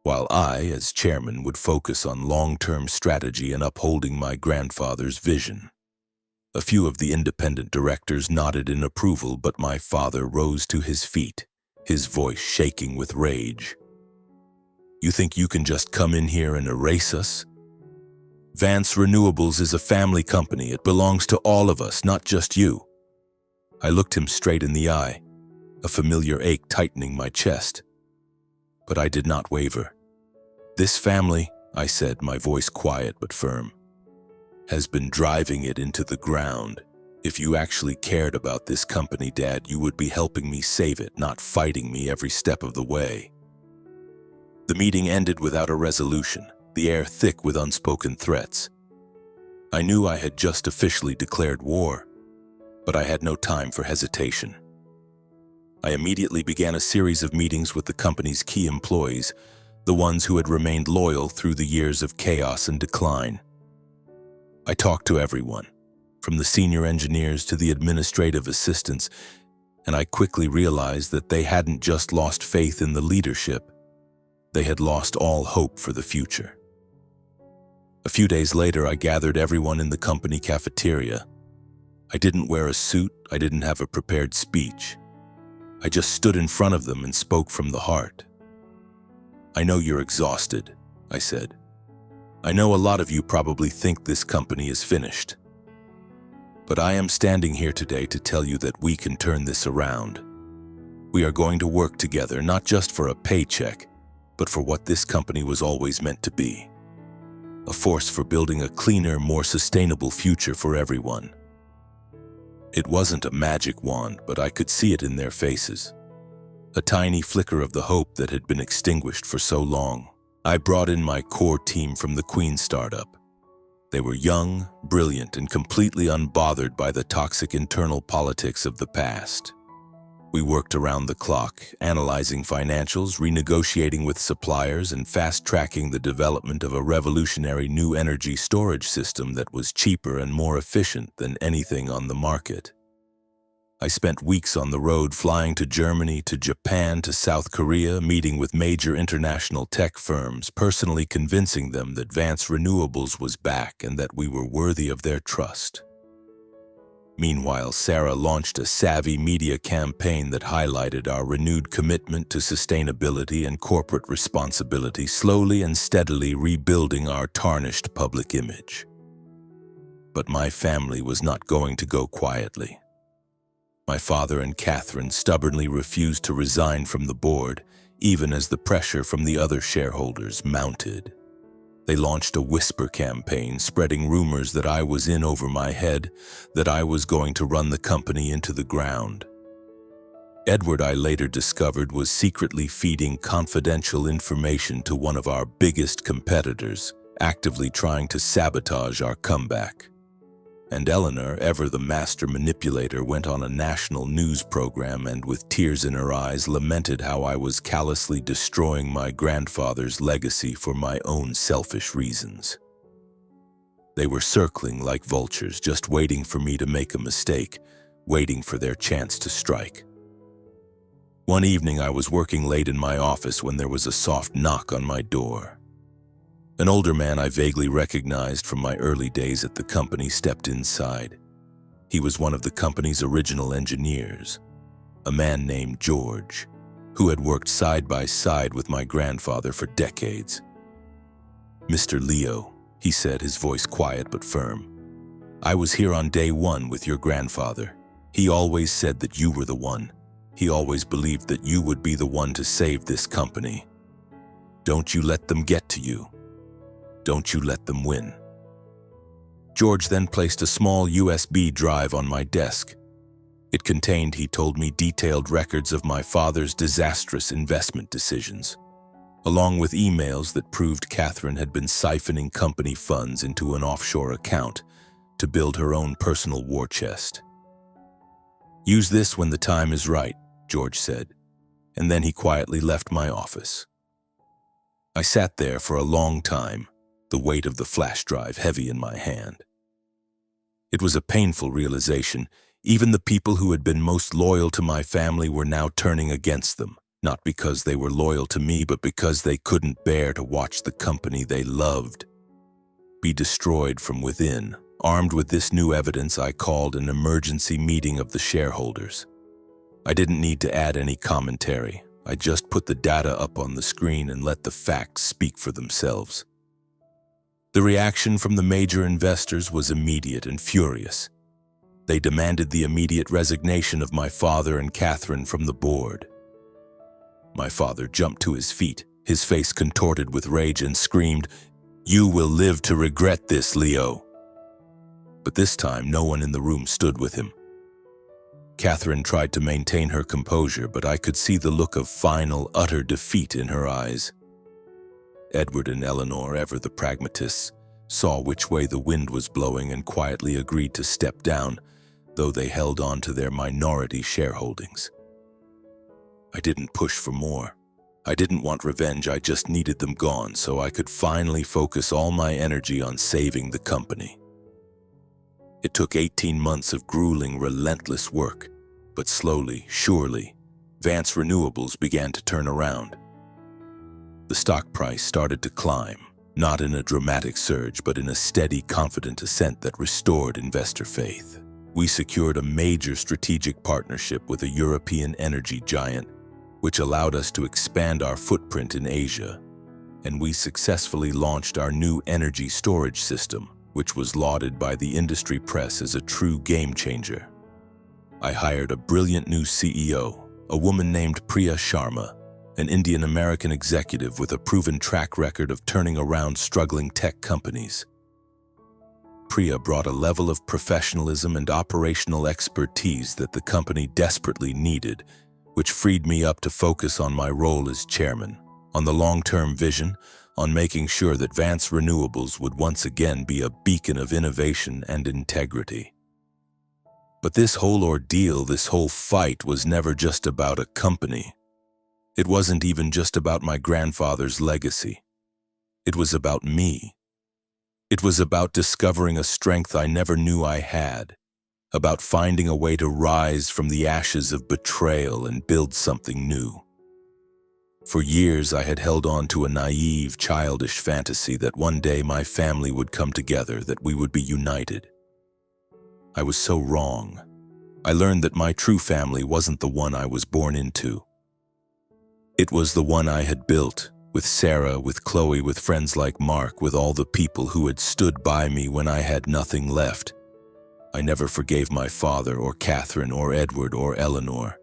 while I, as chairman, would focus on long-term strategy and upholding my grandfather's vision. A few of the independent directors nodded in approval, but my father rose to his feet, his voice shaking with rage. "You think you can just come in here and erase us? Vance Renewables is a family company. It belongs to all of us, not just you." I looked him straight in the eye, a familiar ache tightening my chest. But I did not waver. "This family," I said, my voice quiet but firm, "has been driving it into the ground. If you actually cared about this company, Dad, you would be helping me save it, not fighting me every step of the way." The meeting ended without a resolution, the air thick with unspoken threats. I knew I had just officially declared war, but I had no time for hesitation. I immediately began a series of meetings with the company's key employees, the ones who had remained loyal through the years of chaos and decline. I talked to everyone, from the senior engineers to the administrative assistants, and I quickly realized that they hadn't just lost faith in the leadership, they had lost all hope for the future. A few days later, I gathered everyone in the company cafeteria. I didn't wear a suit, I didn't have a prepared speech. I just stood in front of them and spoke from the heart. "I know you're exhausted," I said. "I know a lot of you probably think this company is finished. But I am standing here today to tell you that we can turn this around. We are going to work together, not just for a paycheck, but for what this company was always meant to be. A force for building a cleaner, more sustainable future for everyone." It wasn't a magic wand, but I could see it in their faces. A tiny flicker of the hope that had been extinguished for so long. I brought in my core team from the Queen startup. They were young, brilliant, and completely unbothered by the toxic internal politics of the past. We worked around the clock, analyzing financials, renegotiating with suppliers, and fast-tracking the development of a revolutionary new energy storage system that was cheaper and more efficient than anything on the market. I spent weeks on the road, flying to Germany, to Japan, to South Korea, meeting with major international tech firms, personally convincing them that Vance Renewables was back and that we were worthy of their trust. Meanwhile, Sarah launched a savvy media campaign that highlighted our renewed commitment to sustainability and corporate responsibility, slowly and steadily rebuilding our tarnished public image. But my family was not going to go quietly. My father and Catherine stubbornly refused to resign from the board, even as the pressure from the other shareholders mounted. They launched a whisper campaign, spreading rumors that I was in over my head, that I was going to run the company into the ground. Edward, I later discovered, was secretly feeding confidential information to one of our biggest competitors, actively trying to sabotage our comeback. And Eleanor, ever the master manipulator, went on a national news program and, with tears in her eyes, lamented how I was callously destroying my grandfather's legacy for my own selfish reasons. They were circling like vultures, just waiting for me to make a mistake, waiting for their chance to strike. One evening, I was working late in my office when there was a soft knock on my door. An older man I vaguely recognized from my early days at the company stepped inside. He was one of the company's original engineers, a man named George, who had worked side by side with my grandfather for decades. "Mr. Leo," he said, his voice quiet but firm, "I was here on day one with your grandfather. He always said that you were the one. He always believed that you would be the one to save this company. Don't you let them get to you. Don't you let them win." George then placed a small USB drive on my desk. It contained, he told me, detailed records of my father's disastrous investment decisions, along with emails that proved Catherine had been siphoning company funds into an offshore account, to build her own personal war chest. "Use this when the time is right," George said, and then he quietly left my office. I sat there for a long time, the weight of the flash drive heavy in my hand. It was a painful realization. Even the people who had been most loyal to my family were now turning against them, not because they were loyal to me, but because they couldn't bear to watch the company they loved be destroyed from within. Armed with this new evidence, I called an emergency meeting of the shareholders. I didn't need to add any commentary. I just put the data up on the screen and let the facts speak for themselves. The reaction from the major investors was immediate and furious. They demanded the immediate resignation of my father and Catherine from the board. My father jumped to his feet, his face contorted with rage, and screamed, "You will live to regret this, Leo." But this time, no one in the room stood with him. Catherine tried to maintain her composure, but I could see the look of final, utter defeat in her eyes. Edward and Eleanor, ever the pragmatists, saw which way the wind was blowing and quietly agreed to step down, though they held on to their minority shareholdings. I didn't push for more. I didn't want revenge, I just needed them gone so I could finally focus all my energy on saving the company. It took 18 months of grueling, relentless work, but slowly, surely, Vance Renewables began to turn around. The stock price started to climb, not in a dramatic surge, but in a steady, confident ascent that restored investor faith. We secured a major strategic partnership with a European energy giant, which allowed us to expand our footprint in Asia, and we successfully launched our new energy storage system, which was lauded by the industry press as a true game changer. I hired a brilliant new CEO, a woman named Priya Sharma, an Indian-American executive with a proven track record of turning around struggling tech companies. Priya brought a level of professionalism and operational expertise that the company desperately needed, which freed me up to focus on my role as chairman, on the long-term vision, on making sure that Vance Renewables would once again be a beacon of innovation and integrity. But this whole ordeal, this whole fight, was never just about a company. It wasn't even just about my grandfather's legacy. It was about me. It was about discovering a strength I never knew I had, about finding a way to rise from the ashes of betrayal and build something new. For years, I had held on to a naive, childish fantasy that one day my family would come together, that we would be united. I was so wrong. I learned that my true family wasn't the one I was born into. It was the one I had built, with Sarah, with Chloe, with friends like Mark, with all the people who had stood by me when I had nothing left. I never forgave my father or Catherine or Edward or Eleanor.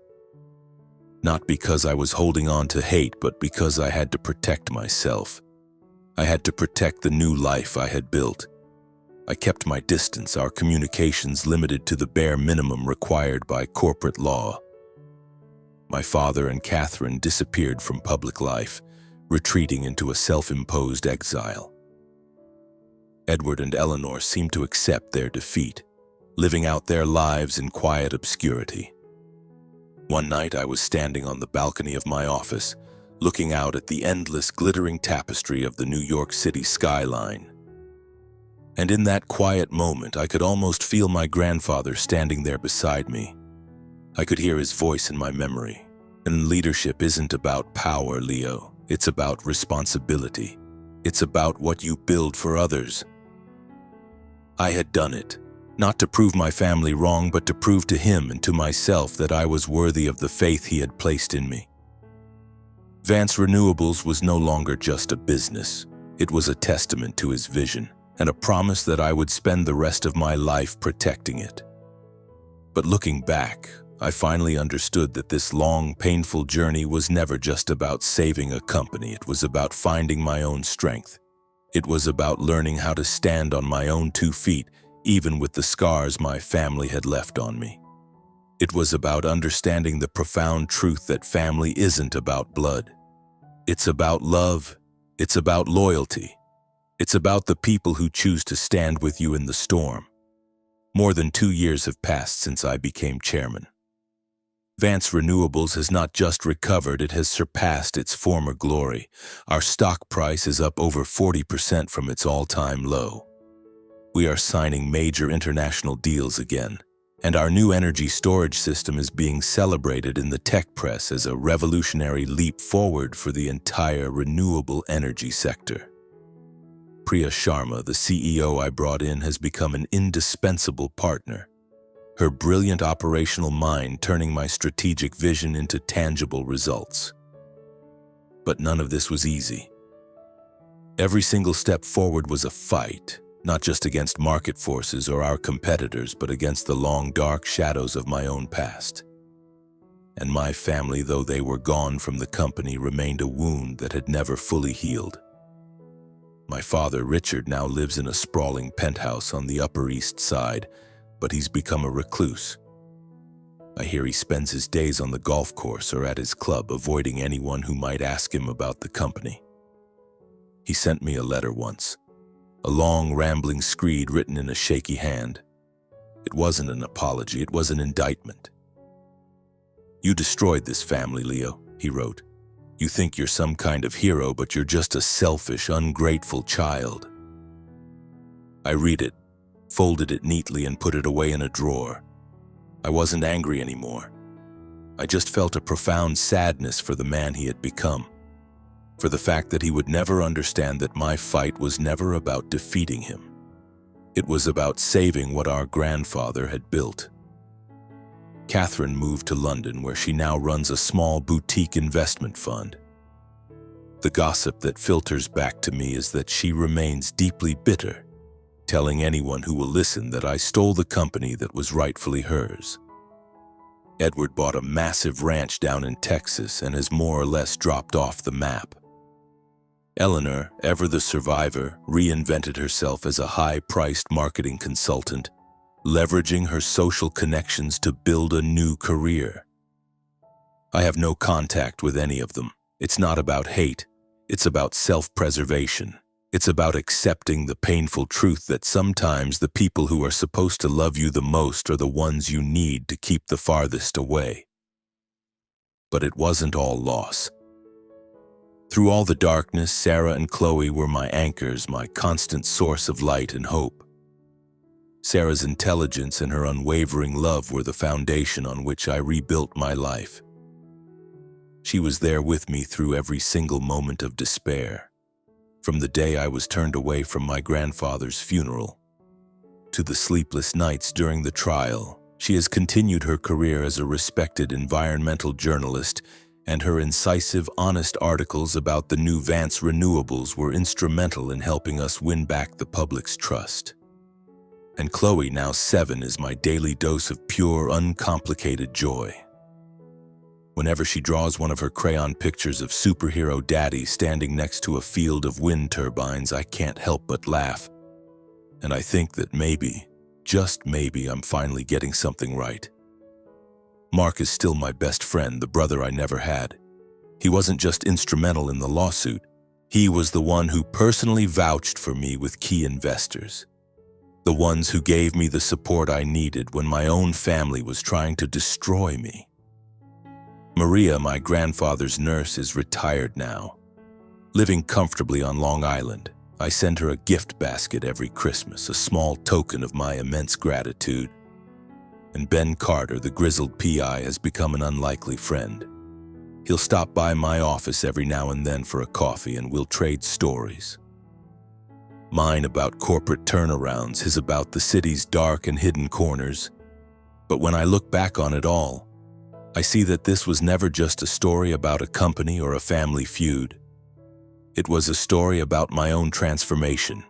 Not because I was holding on to hate, but because I had to protect myself. I had to protect the new life I had built. I kept my distance, our communications limited to the bare minimum required by corporate law. My father and Catherine disappeared from public life, retreating into a self-imposed exile. Edward and Eleanor seemed to accept their defeat, living out their lives in quiet obscurity. One night I was standing on the balcony of my office, looking out at the endless glittering tapestry of the New York City skyline. And in that quiet moment, I could almost feel my grandfather standing there beside me. I could hear his voice in my memory. And leadership isn't about power, Leo. It's about responsibility. It's about what you build for others. I had done it. Not to prove my family wrong, but to prove to him and to myself that I was worthy of the faith he had placed in me. Vance Renewables was no longer just a business. It was a testament to his vision, and a promise that I would spend the rest of my life protecting it. But looking back, I finally understood that this long, painful journey was never just about saving a company. It was about finding my own strength. It was about learning how to stand on my own 2 feet, even with the scars my family had left on me. It was about understanding the profound truth that family isn't about blood. It's about love. It's about loyalty. It's about the people who choose to stand with you in the storm. More than 2 years have passed since I became chairman. Vance Renewables has not just recovered, it has surpassed its former glory. Our stock price is up over 40% from its all-time low. We are signing major international deals again, and our new energy storage system is being celebrated in the tech press as a revolutionary leap forward for the entire renewable energy sector. Priya Sharma, the CEO I brought in, has become an indispensable partner. Her brilliant operational mind turning my strategic vision into tangible results. But none of this was easy. Every single step forward was a fight, not just against market forces or our competitors, but against the long, dark shadows of my own past. And my family, though they were gone from the company, remained a wound that had never fully healed. My father, Richard, now lives in a sprawling penthouse on the Upper East Side, but he's become a recluse. I hear he spends his days on the golf course or at his club, avoiding anyone who might ask him about the company. He sent me a letter once, a long, rambling screed written in a shaky hand. It wasn't an apology, it was an indictment. "You destroyed this family, Leo," he wrote. "You think you're some kind of hero, but you're just a selfish, ungrateful child." I read it, folded it neatly, and put it away in a drawer. I wasn't angry anymore. I just felt a profound sadness for the man he had become, for the fact that he would never understand that my fight was never about defeating him. It was about saving what our grandfather had built. Catherine moved to London, where she now runs a small boutique investment fund. The gossip that filters back to me is that she remains deeply bitter, telling anyone who will listen that I stole the company that was rightfully hers. Edward bought a massive ranch down in Texas and has more or less dropped off the map. Eleanor, ever the survivor, reinvented herself as a high-priced marketing consultant, leveraging her social connections to build a new career. I have no contact with any of them. It's not about hate. It's about self-preservation. It's about accepting the painful truth that sometimes the people who are supposed to love you the most are the ones you need to keep the farthest away. But it wasn't all loss. Through all the darkness, Sarah and Chloe were my anchors, my constant source of light and hope. Sarah's intelligence and her unwavering love were the foundation on which I rebuilt my life. She was there with me through every single moment of despair, from the day I was turned away from my grandfather's funeral to the sleepless nights during the trial. She has continued her career as a respected environmental journalist, and her incisive, honest articles about the new Vance Renewables were instrumental in helping us win back the public's trust. And Chloe, now 7, is my daily dose of pure, uncomplicated joy. Whenever she draws one of her crayon pictures of superhero daddy standing next to a field of wind turbines, I can't help but laugh. And I think that maybe, just maybe, I'm finally getting something right. Mark is still my best friend, the brother I never had. He wasn't just instrumental in the lawsuit. He was the one who personally vouched for me with key investors. The ones who gave me the support I needed when my own family was trying to destroy me. Maria, my grandfather's nurse, is retired now, living comfortably on Long Island. I send her a gift basket every Christmas, a small token of my immense gratitude. And Ben Carter, the grizzled PI, has become an unlikely friend. He'll stop by my office every now and then for a coffee, and we'll trade stories. Mine about corporate turnarounds, his about the city's dark and hidden corners. But when I look back on it all, I see that this was never just a story about a company or a family feud. It was a story about my own transformation.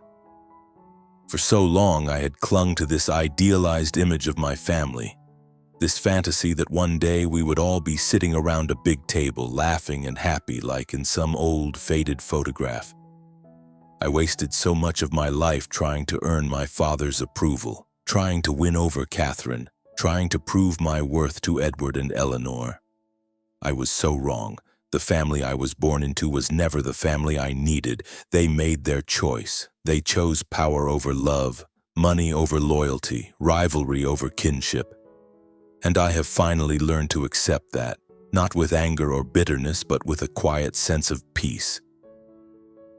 For so long, I had clung to this idealized image of my family, this fantasy that one day we would all be sitting around a big table, laughing and happy like in some old, faded photograph. I wasted so much of my life trying to earn my father's approval, trying to win over Catherine, trying to prove my worth to Edward and Eleanor. I was so wrong. The family I was born into was never the family I needed. They made their choice. They chose power over love, money over loyalty, rivalry over kinship. And I have finally learned to accept that, not with anger or bitterness, but with a quiet sense of peace.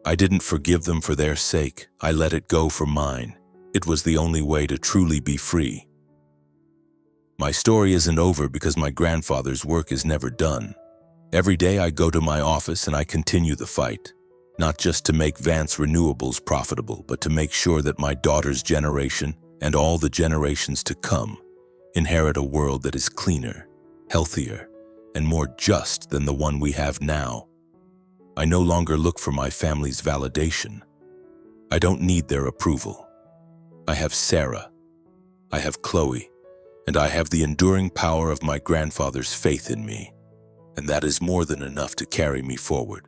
I didn't forgive them for their sake. I let it go for mine. It was the only way to truly be free. My story isn't over because my grandfather's work is never done. Every day I go to my office and I continue the fight, not just to make Vance Renewables profitable, but to make sure that my daughter's generation and all the generations to come inherit a world that is cleaner, healthier, and more just than the one we have now. I no longer look for my family's validation. I don't need their approval. I have Sarah, I have Chloe, and I have the enduring power of my grandfather's faith in me, and that is more than enough to carry me forward.